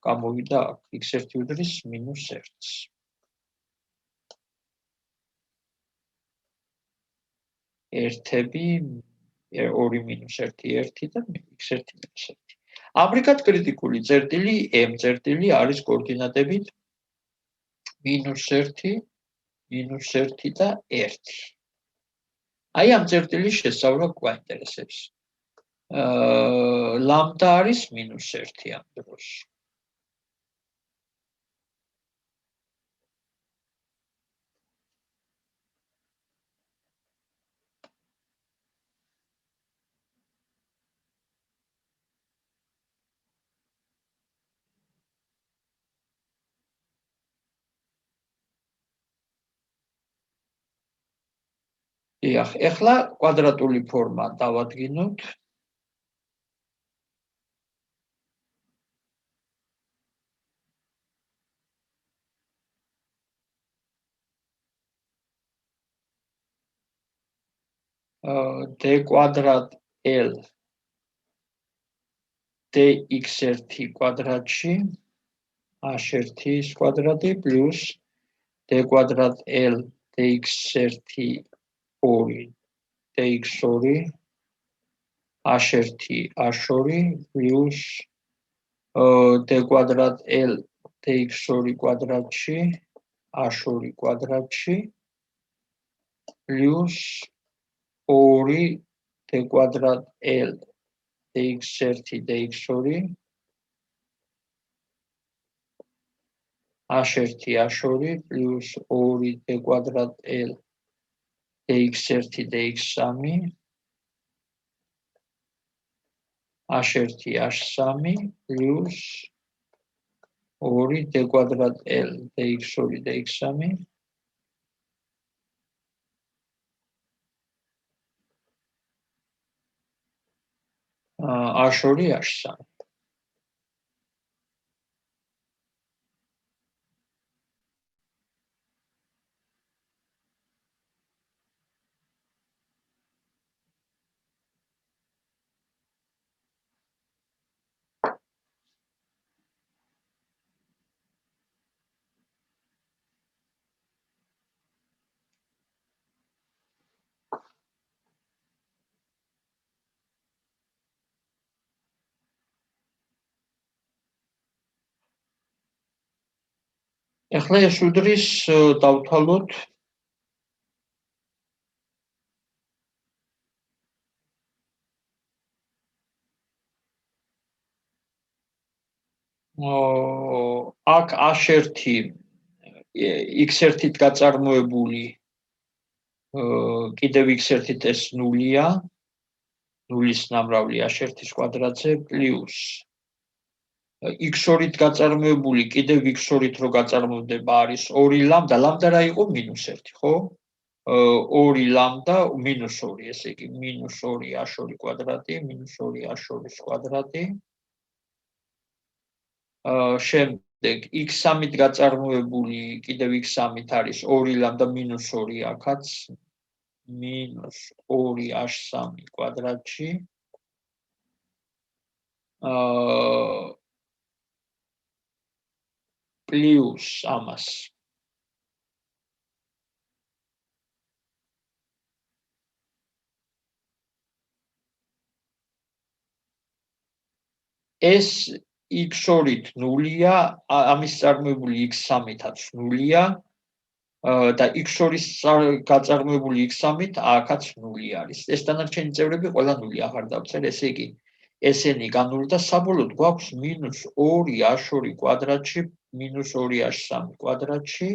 გამოვიდა აქ. x1 უდრის მინუს 1-ს. ერთები 2 მინუს 1 1 და x1 მინუს 1. ამრიგად კრიტიკული წერტილი m წერტილი არის კოორდინატებით -1 -1 და 1. აი ამ წერტილის შესწავლა გვაინტერესებს. ლამდა არის -1 ამ დროს. დიახ, ეხლა კვადრატული ფორმა დავადგინოთ. d კვადრატ l dx1 კვადრატში h1-ის კვადრატი პლუს d კვადრატ l dx1 2 dx2 h1 h2 პლუს d კვადრატ l dx2 კვადრატში h2 კვადრატში პლუს 2 d კვადრატ l dx1 dx2 h1 h2 plus 2 d კვადრატ l dx1 dx3 h1 h3 plus 2 d კვადრატ l dx2 dx3 h2 h3 ეხლა ეს უდრის დავთვალოთ აქ h1 x1-ით გაწარმოებული კიდევ x1-ით ეს ნულია ნულის ნამრავლი h1-ის კვადრატზე პლუს x2-ით გაწარმოებული კიდევ x2-ით რო გაწარმოდება არის 2 ლამდა ლამდა რა იყო -1 ხო 2 ლამდა -2 ესე იგი -2 h2 კვადრატი -2 h2 კვადრატი შემდეგ x3-ით გაწარმოებული კიდევ x3-ით არის 2 ლამდა -2 აქაც -2 h3 კვადრატში პლუს ამას ეს x2-ით ნულია ამის წარმოებული x3-ითაც ნულია და x2-ის გაწარმოებული x3-ით აქაც ნული არის ეს დანარჩენი წევრები ყველა ნული აღარ დავწერ ესე იგი ესენი განულდა საბოლოოდ გვაქვს -2 h2 კვადრატში -2 h3 კვადრატში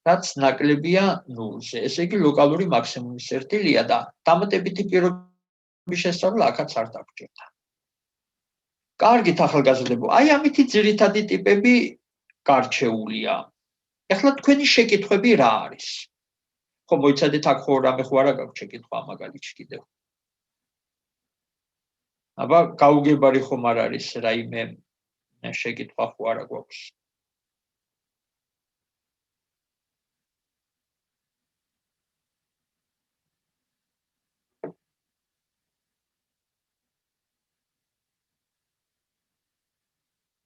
რაც ნაკლებია ნულზე ესე იგი ლოკალური მაქსიმუმის წერტილია და დამატებითი პირობების შესწავლა აქაც არ დაგჭირდა კარგით ახალგაზრდებო აი ამითი ძირითადი ტიპები გარჩეულია ეხლა თქვენი შეკითხვები რა არის ხო მოიცადეთ აქ ხო რამე ხო არა გაქვთ შეკითხვა მაგალითში კიდევ აბა გაუგებარი ხომ არ არის რაიმე შეკითხვა ხო არა გვაქვს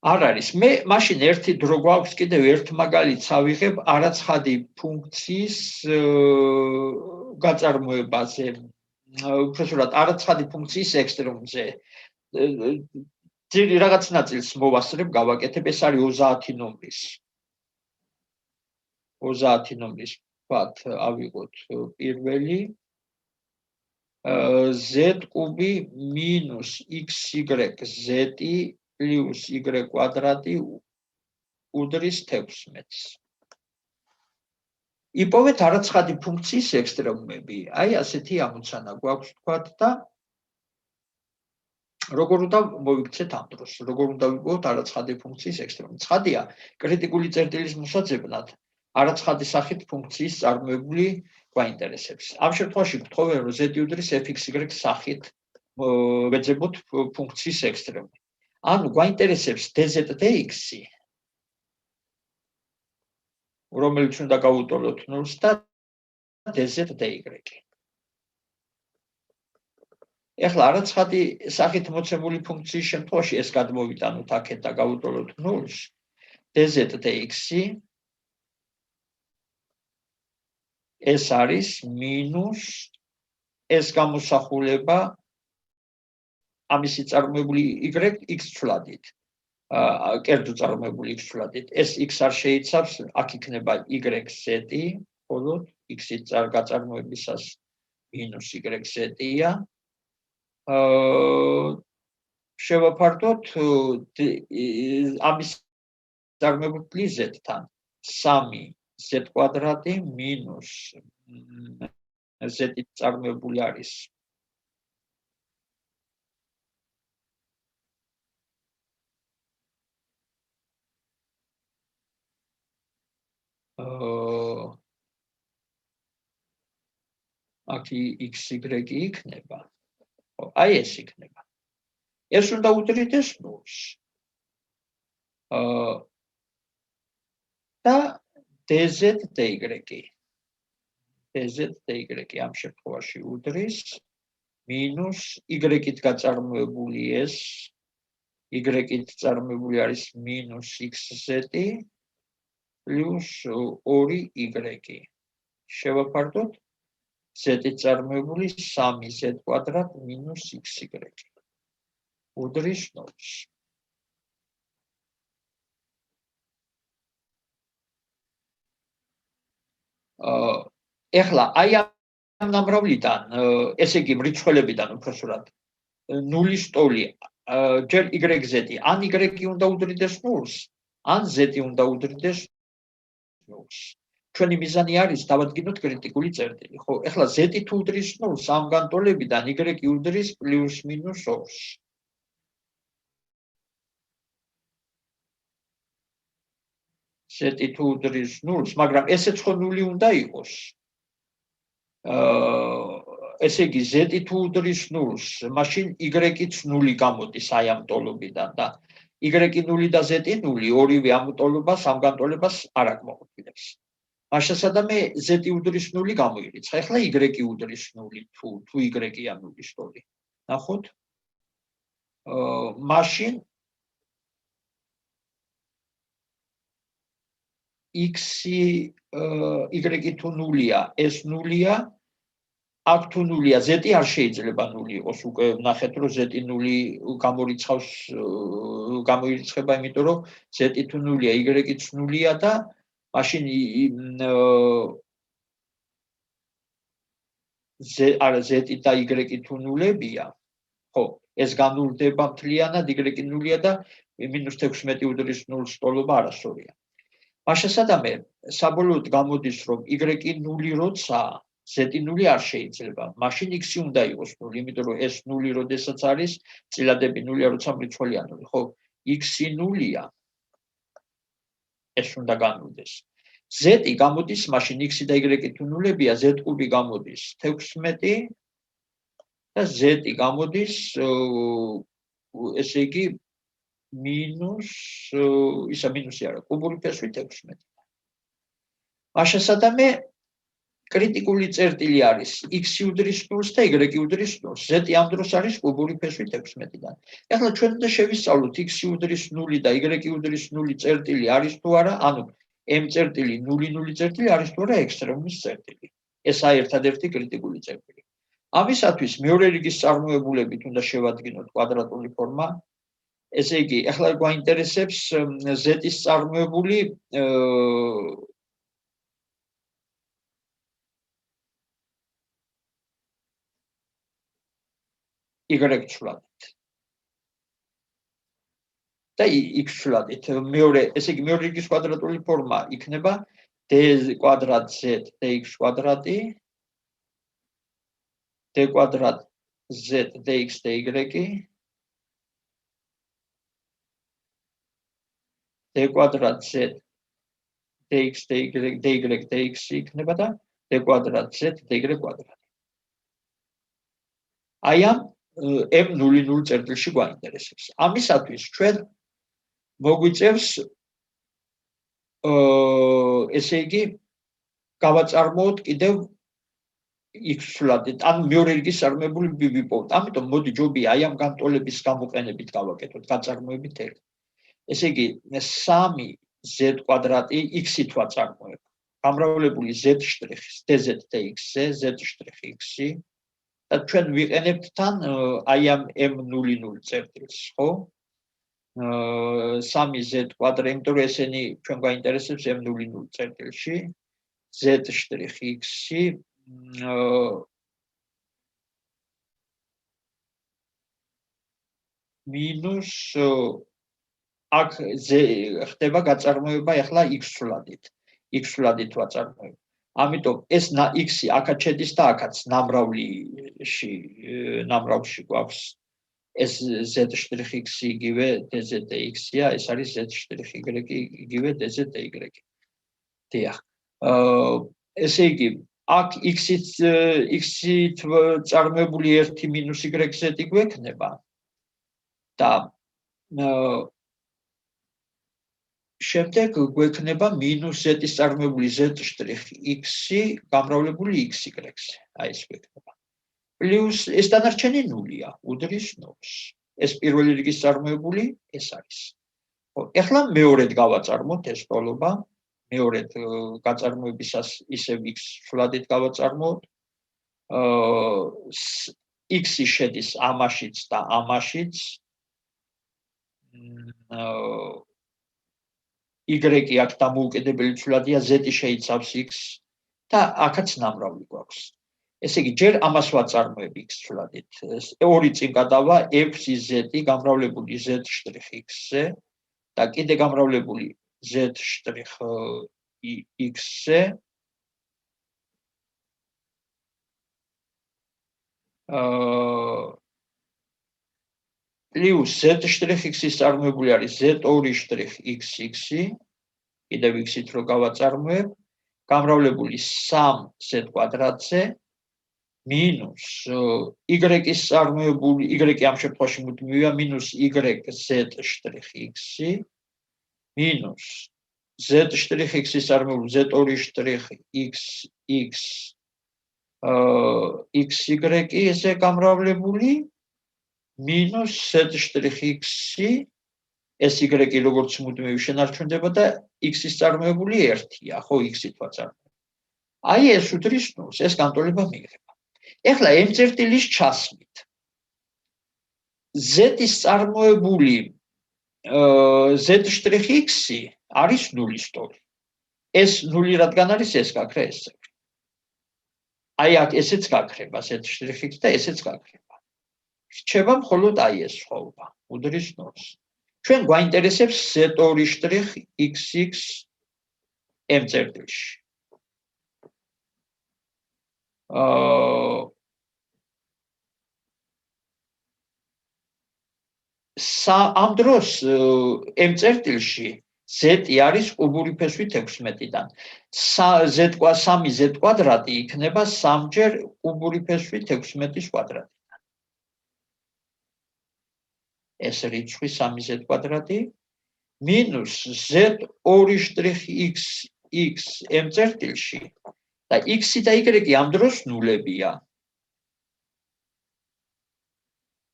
არ არის მე მაშინ ერთი დრო გვაქვს კიდევ ერთ მაგალითს ავიღებ არაცხადი ფუნქციის გაწარმოებაზე უბრალოდ არაცხადი ფუნქციის ექსტრემზე ძირი რაღაც ნაწილს მოვასწრებ გავაკეთებ ეს არის 30 ნომრის 30 ნომრის ვთქვათ ავიღოთ პირველი z კუბი minus xy z plus y კვადრატი უდრის 16-ს. იპოვეთ არაცხადი ფუნქციის ექსტრემუმები. აი ასეთი ამოცანა გვაქვს თქვათ და როგორ უნდა მოვიქცეთ ამ დროს, როგორ უნდა ვიპოვოთ არაცხადი ფუნქციის ექსტრემუმი. ცხადია, კრიტიკული წერტილის მოსაძებნად არაცხადი სახით ფუნქციის წარმოებული გვაინტერესებს. ამ შემთხვევაში გთხოვენ, რომ z უდრის fxy სახით ვეძებოთ ფუნქციის ექსტრემუმი. ანუ გვაინტერესებს dz dx-ი, რომელიც უნდა გავუტოლოთ ნულს და dz dy. ეხლა არაცხადი სახით მოცემული ფუნქციის შემთხვევაში ეს გადმოვიტანოთ აქეთ და გავუტოლოთ ნულს, dz dx-ი ეს არის მინუს ეს გამოსახულება ამისი წარმოებული y x ცვლადით. კერძო წარმოებული x ცვლადით. ეს x არ შეიცავს, აქ იქნება y z, ხოლო x-ით გაწარმოებისას -y z-ია. შევაფარდოთ ამის წარმოებული z-თან 3z კვადრატი მინუს z-ით წარმოებული არის აქ x y იქნება. აი ეს იქნება. ეს უნდა უდრიდეს ნულს. და dz dy. dz dy ამ შემთხვევაში უდრის მინუს y-ით გაწარმოებული ეს y-ით წარმოებული არის მინუს xz პლუს 2y. შევაფარდოთ z-ით წარმოებული 3z კვადრატ მინუს xy. უდრის ნულს. ეხლა აი ამ ნამრავლიდან, ესე იგი მრიცხველებიდან უпроსურად ნულის ტოლი ჯერ y-z, ან y უნდა უდრიდეს ნულს, ან z უნდა უდრიდეს ნულს. ჩვენი მიზანი არის დავადგინოთ კრიტიკული წერტილი, ხო? ეხლა z თუ უდრის ნულს, ამ განტოლებიდან y უდრის პლუს მინუს 2-ს. z თუ უდრის ნულს, მაგრამ ესეც ხო ნული უნდა იყოს. ესე იგი z თუ უდრის ნულს, მაშინ y-იც ნული გამოდის აი ამ ტოლობიდან და y ნული და z ნული, ორივე ამ ტოლობას, ამ განტოლებას არ აკმაყოფილებს. მაშასადამე z უდრის ნული გამოირიცხა. ეხლა y უდრის ნული თუ y-ია ნულის ტოლი. ნახოთ? მაშინ x y თუ ნულია, ეს ნულია, აქ თუ ნულია, z არ შეიძლება ნული იყოს, უკვე ნახეთ, რომ z ნული გამოირიცხება, იმიტომ რომ z თუ ნულია, y-იც ნულია და მაშინ z და y თუ ნულებია, ხო, ეს განულდება მთლიანად, y ნულია და -16 უდრის ნულს ტოლობა არასწორია. მაშასადამე საბოლოოდ გამოდის, რომ y ნული როდესაა, z ნული არ შეიძლება. მაშინ x უნდა იყოს ნული, იმიტომ რომ ეს ნული როდესაც არის, წილადები ნულია, როცა მრიცხველია ნული, ხო? x ნულია. ეს უნდა განულდეს. z გამოდის, მაშინ x და y თუ ნულებია, z კუბი გამოდის 16 და z გამოდის, ესე იგი მინუს, ისა მინუსი არა, კუბური ფესვით 16. მაშასადამე კრიტიკული წერტილი არის x უდრის ნულს და y უდრის ნულს. z ამ დროს არის კუბური ფესვით 16-დან. ეხლა ჩვენ უნდა შევისწავლოთ x უდრის ნული და y უდრის ნული წერტილი არის თუ არა, ანუ m წერტილი 0 წერტილი არის თუ არა ექსტრემუმის წერტილი. ესაა ერთადერთი კრიტიკული წერტილი. ამისათვის მეორე რიგის წარმოებულებით უნდა შევადგინოთ კვადრატული ფორმა. ესე იგი, ეხლა გვაინტერესებს z-ის წარმოებული y-ცვლადით. და x-ცვლადით. მეორე, ესე იგი, მეორე რიგის კვადრატული ფორმა იქნება d კვადრატ z dx კვადრატი d კვადრატ z dx dy d კვადრატ z dx dy dx იქნება და d კვადრატ z dy კვადრატი. აი ამ m00 წერტილში გვაინტერესებს. ამისათვის ჩვენ მოგვიწევს ესე იგი გავაწარმოოთ კიდევ x-ცვლადით, ან მეორე რიგის წარმოებული ვიპოვოთ. ამიტომ მოდი ჯობია აი ამ განტოლების გამოყენებით გავაკეთოთ გაწარმოებით ერთი. ესე იგი 3z კვადრატი x-ით ვაწარმოებ. გამრავლებული z' dz dx-ზე z' x და ჩვენ ვიყენებთ თან აი ამ m00 წერტილს, ხო? 3z კვადრატი, იმიტომ რომ ესენი ჩვენ გვაინტერესებს m00 წერტილში z'-x-ი მინუს აქ ხდება გაწარმოება ახლა x-სულადით. x-სულადით ვაწარმოებ. ამიტომ ეს x-ი აქაც შედის და აქაც ნამრავლში გვაქვს ეს z'-x იგივე dz/x-ია, ეს არის z'-y იგივე dz/y. დიახ. ესე იგი, აქ x-ით წარმოებული 1 - y-z გვექნება და შემდეგ გვექნება -z-ის წარმოებული z'-x-ი გამრავლებული x-y-ზე. აი ეს გვექნება. პლუს ეს დანარჩენი ნულია, უდრის ნულს. ეს პირველი რიგის წარმოებული ეს არის. ხო, ეხლა მეორედ გავაწარმოთ ეს ტოლობა. მეორედ გაწარმოებისას ისევ x-სულადით გავაწარმოთ. x-ი შედის ამაშიც და ამაშიც. y-ი აქ დამოუკიდებელი ცვლადია, z-ი შეიცავს x და აქაც ნამრავლი გვაქვს. ესე იგი, ჯერ ამას ვაწარმოებ x-სულადით. 2 წინ გადავა 6z გამრავლებული z'-x-ზე და კიდე გამრავლებული z'-x-ზე. პლუს z'-x-ის წარმოებული არის z2'-xx-ი, კიდევ x-ით რო გავაწარმოებ, გამრავლებული 3z²-ზე მინუს y-ის წარმოებული, y-ი ამ შემთხვევაში მუდმივია, მინუს y z'-x-ი, მინუს z'-x-ის წარმოებული z2'-xx xy-ზე გამრავლებული მინუს z'-x-ი, ეს y-ი როგორც მუდმივი შენარჩუნდება და x-ის წარმოებული 1-ია, ხო, x-ით ვაწარმოებ. აი ეს უდრის ნულს, ეს განტოლება მიიღება. ეხლა m-წერტილის ჩასმით. z-ის წარმოებული z'-x-ი არის ნულის ტოლი. ეს ნული რადგან არის, ეს გაქრა ეს წევრი. აი აქ ესეც გაქრება z'-x და ესეც გაქრება. რჩება მხოლოდ აი ეს სხვაობა, უდრის ნულს. ჩვენ გვაინტერესებს z2'-xx m-წერტილში. ამ დროს m-წერტილში z-ი არის კუბური ფესვით 16-დან. 3z² იქნება 3-ჯერ კუბური ფესვით 16-ის კვადრატიდან. ეს რიცხვი 3z² მინუს z2'-xx m-წერტილში და x-ი და y-ი ამ დროს ნულებია.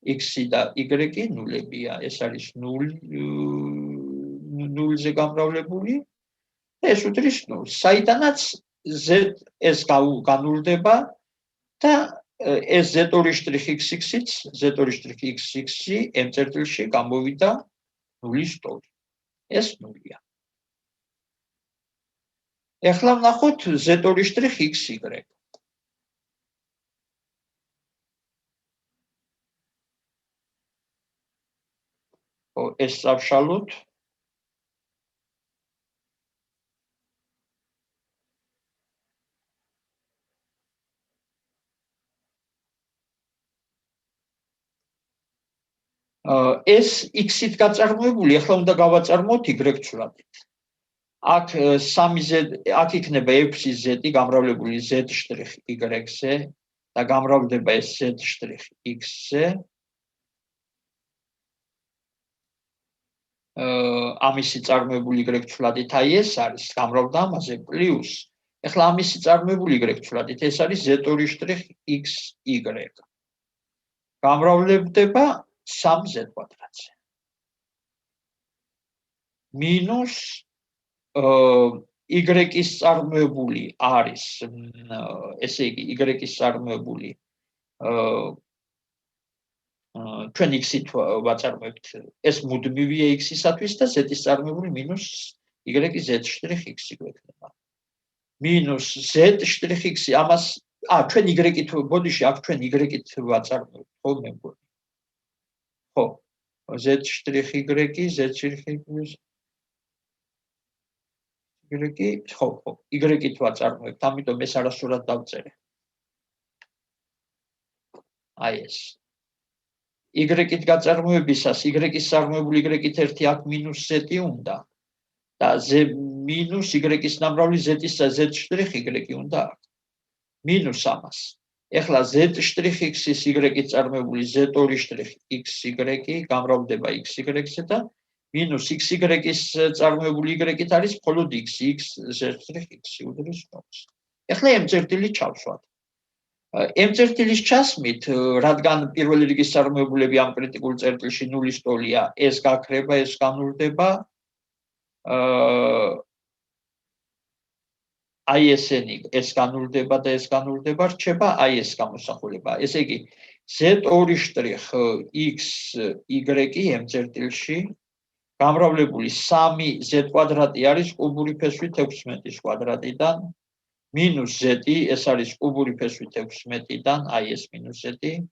x-ი და y-ი ნულებია. ეს არის 0-ზე გამრავლებული და ეს უდრის ნულს. საიდანაც z ეს განულდება და ეს z2'-xx-ი m-წერტილში გამოვიდა ნულის ტოლი. ეს ნულია. ეხლა ვნახოთ z2'-xy. ეს წავშალოთ. ეს x-ით გაწარმოებული, ახლა უნდა გავაწარმოოთ y-ცვლადით. აქ 3z, აქ იქნება 6z გამრავლებული z'-y-ზე და გამრავლდება ეს z'-x-ზე. ამისი წარმოებული y-ცვლადით აი ეს არის გამრავლდა ამაზე პლუს. ახლა ამისი წარმოებული y-ცვლადით ეს არის z2'-xy. გამრავლდება 3z²-ზე. მინუს y-ის წარმოებული არის, ესე იგი y-ის წარმოებული ჩვენ x-ით ვაწარმოებთ, ეს მუდმივია x-ისათვის და z-ის წარმოებული მინუს y z'-x გვექნება. მინუს z'-x ამას, ჩვენ y-ით, ბოდიში, აქ ჩვენ y-ით ვაწარმოებთ, ხო, მე მგონი. ხო, z'-y, z' plus y, ხო, y-ით ვაწარმოებთ, ამიტომ ეს არასდროს დავწერე. აი ეს. y-ით გაწარმოებისას y-ის წარმოებული y-ით 1 აქ მინუს z უნდა და მინუს y-ის ნამრავლი z-ის და z'-y უნდა აქ. მინუს ამას. ეხლა z'-x-ის y-ით წარმოებული z2'xy გამრავლდება x-y-ზე და მინუს x-y-ის წარმოებული y-ით არის მხოლოდ x z'-x უდრის 0-ს. ეხლა m წერტილი ჩავსვათ. m წერტილის ჩასმით, რადგან პირველი რიგის წარმოებულები ამ კრიტიკულ წერტილში ნულის ტოლია, ეს გაქრება, ეს განურდება. აი ესენი, ეს განურდება და ეს განურდება, რჩება აი ეს გამოსახულება. ესე იგი, z2'xy m წერტილში გამრავლებული 3z² არის კუბური ფესვით 16-ის კვადრატიდან მინუს z, ეს არის კუბური ფესვით 16-დან, აი ეს მინუს z.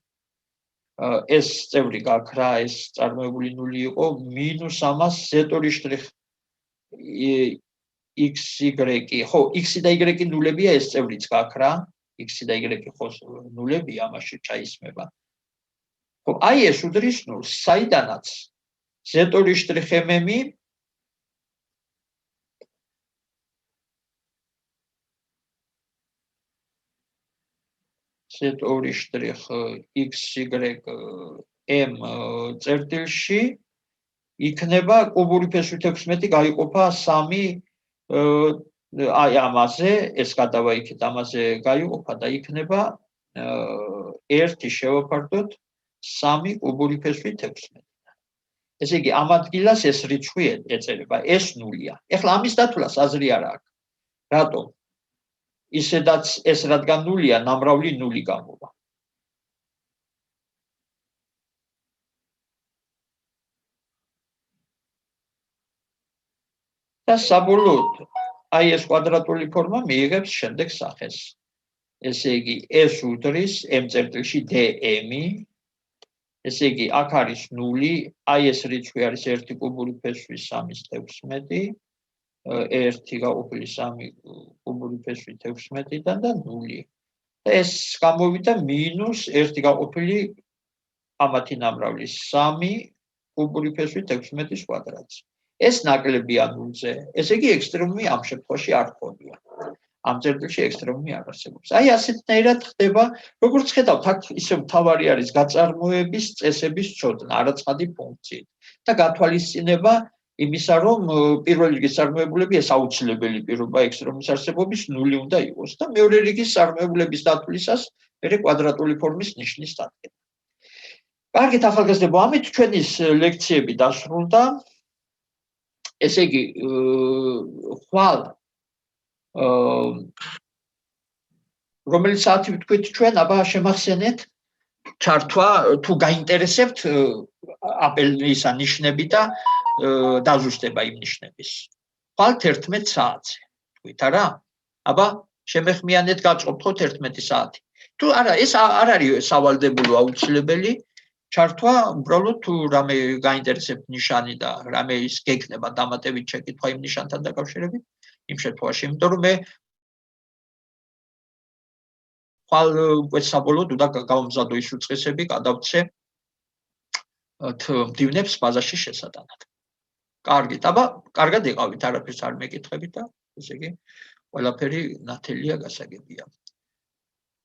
ეს წევრი გაქრა, ეს წარმოებული ნული იყო, მინუს ამას z2'xy, ხო, x და y ნულებია, ეს წევრიც გაქრა, x და y ხო ნულებია, ამაში ჩაისმება. ხო, აი ეს უდრის 0-ს, საიდანაც z2'mm z2'xym წერტილში იქნება კუბური ფესვით 16 გაიყოფა 3 აი ამაზე, ეს გადავაიქეთ, ამაზე გაიყოფა და იქნება 1 შევაფარდოთ 3 კუბური ფესვით 16. ესე იგი, ამ ადგილას ეს რიცხვი ეწერება, ეს ნულია. ეხლა ამის დათვლას აზრი არ აქვს. რატომ? ისედაც ეს რადგან ნულია, ნამრავლი ნული გამოვა. და საბოლოოდ, აი ეს კვადრატული ფორმა მიიღებს შემდეგ სახეს. ესე იგი, ეს უდრის m წერტილში dm, ესე იგი, აქ არის 0, აი ეს რიცხვი არის 1 კუბური ფესვის 3/16, 1 გაყოფილი 3 კუბური ფესვით 16-დან და 0. და ეს გამოვიდა მინუს 1 გაყოფილი ამათი ნამრავლი 3 კუბური ფესვით 16-ის კვადრატს. ეს ნაკლებია 0-ზე. ესე იგი, ექსტრემუმი ამ შემთხვევაში არ ხონია. ამ წერტილში ექსტრემუმი არ არსებობს. აი ასეთნაირად ხდება, როგორც ხედავთ, აქ ისევ მთავარი არის გაწარმოების წესების ცოდნა, არაცხადი ფუნქციით და გათვალისწინება იმისა, რომ პირველი რიგის წარმოებულები ეს აუცილებელი პირობა ექსტრემუმის არსებობის 0 უნდა იყოს და მეორე რიგის წარმოებულების დათვლისას მერე კვადრატული ფორმის ნიშნის დადგენა. კარგით, ახალგაზრდებო, ამით ჩვენი ლექციები დასრულდა. ესე იგი, ხვალ რომელიც საათი ვთქვით ჩვენ, აბა შემახსენეთ ჩართვა, თუ გაინტერესებთ აპელისა ნიშნები და დაზუსტება იმ ნიშნების. ხვალ 11 საათზე, თქვით არა? აბა შემეხმიანეთ გაწყობთ ხო 11 საათი. თუ არა, ეს არ არის სავალდებულო აუცილებელი. ჩართვა, უბრალოდ თუ რამე გაინტერესებთ ნიშანი და რამე ის გექნება დამატებით შეკითხვა იმ ნიშანთან დაკავშირებით, იმ შემთხვევაში, იმიტომ რომ მე ხვალ საბოლოოდ უნდა გავამზადო ის უწყისები, გადავცე მდივნებს ბაზაში შესატანად. კარგით, აბა, კარგად იყავით, არაფერს არ მეკითხებით და ესე იგი, ყველაფერი ნათელია, გასაგებია.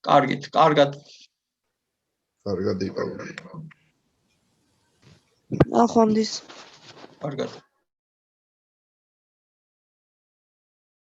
კარგით, კარგად. კარგად იყავით. ახონდის. კარგად.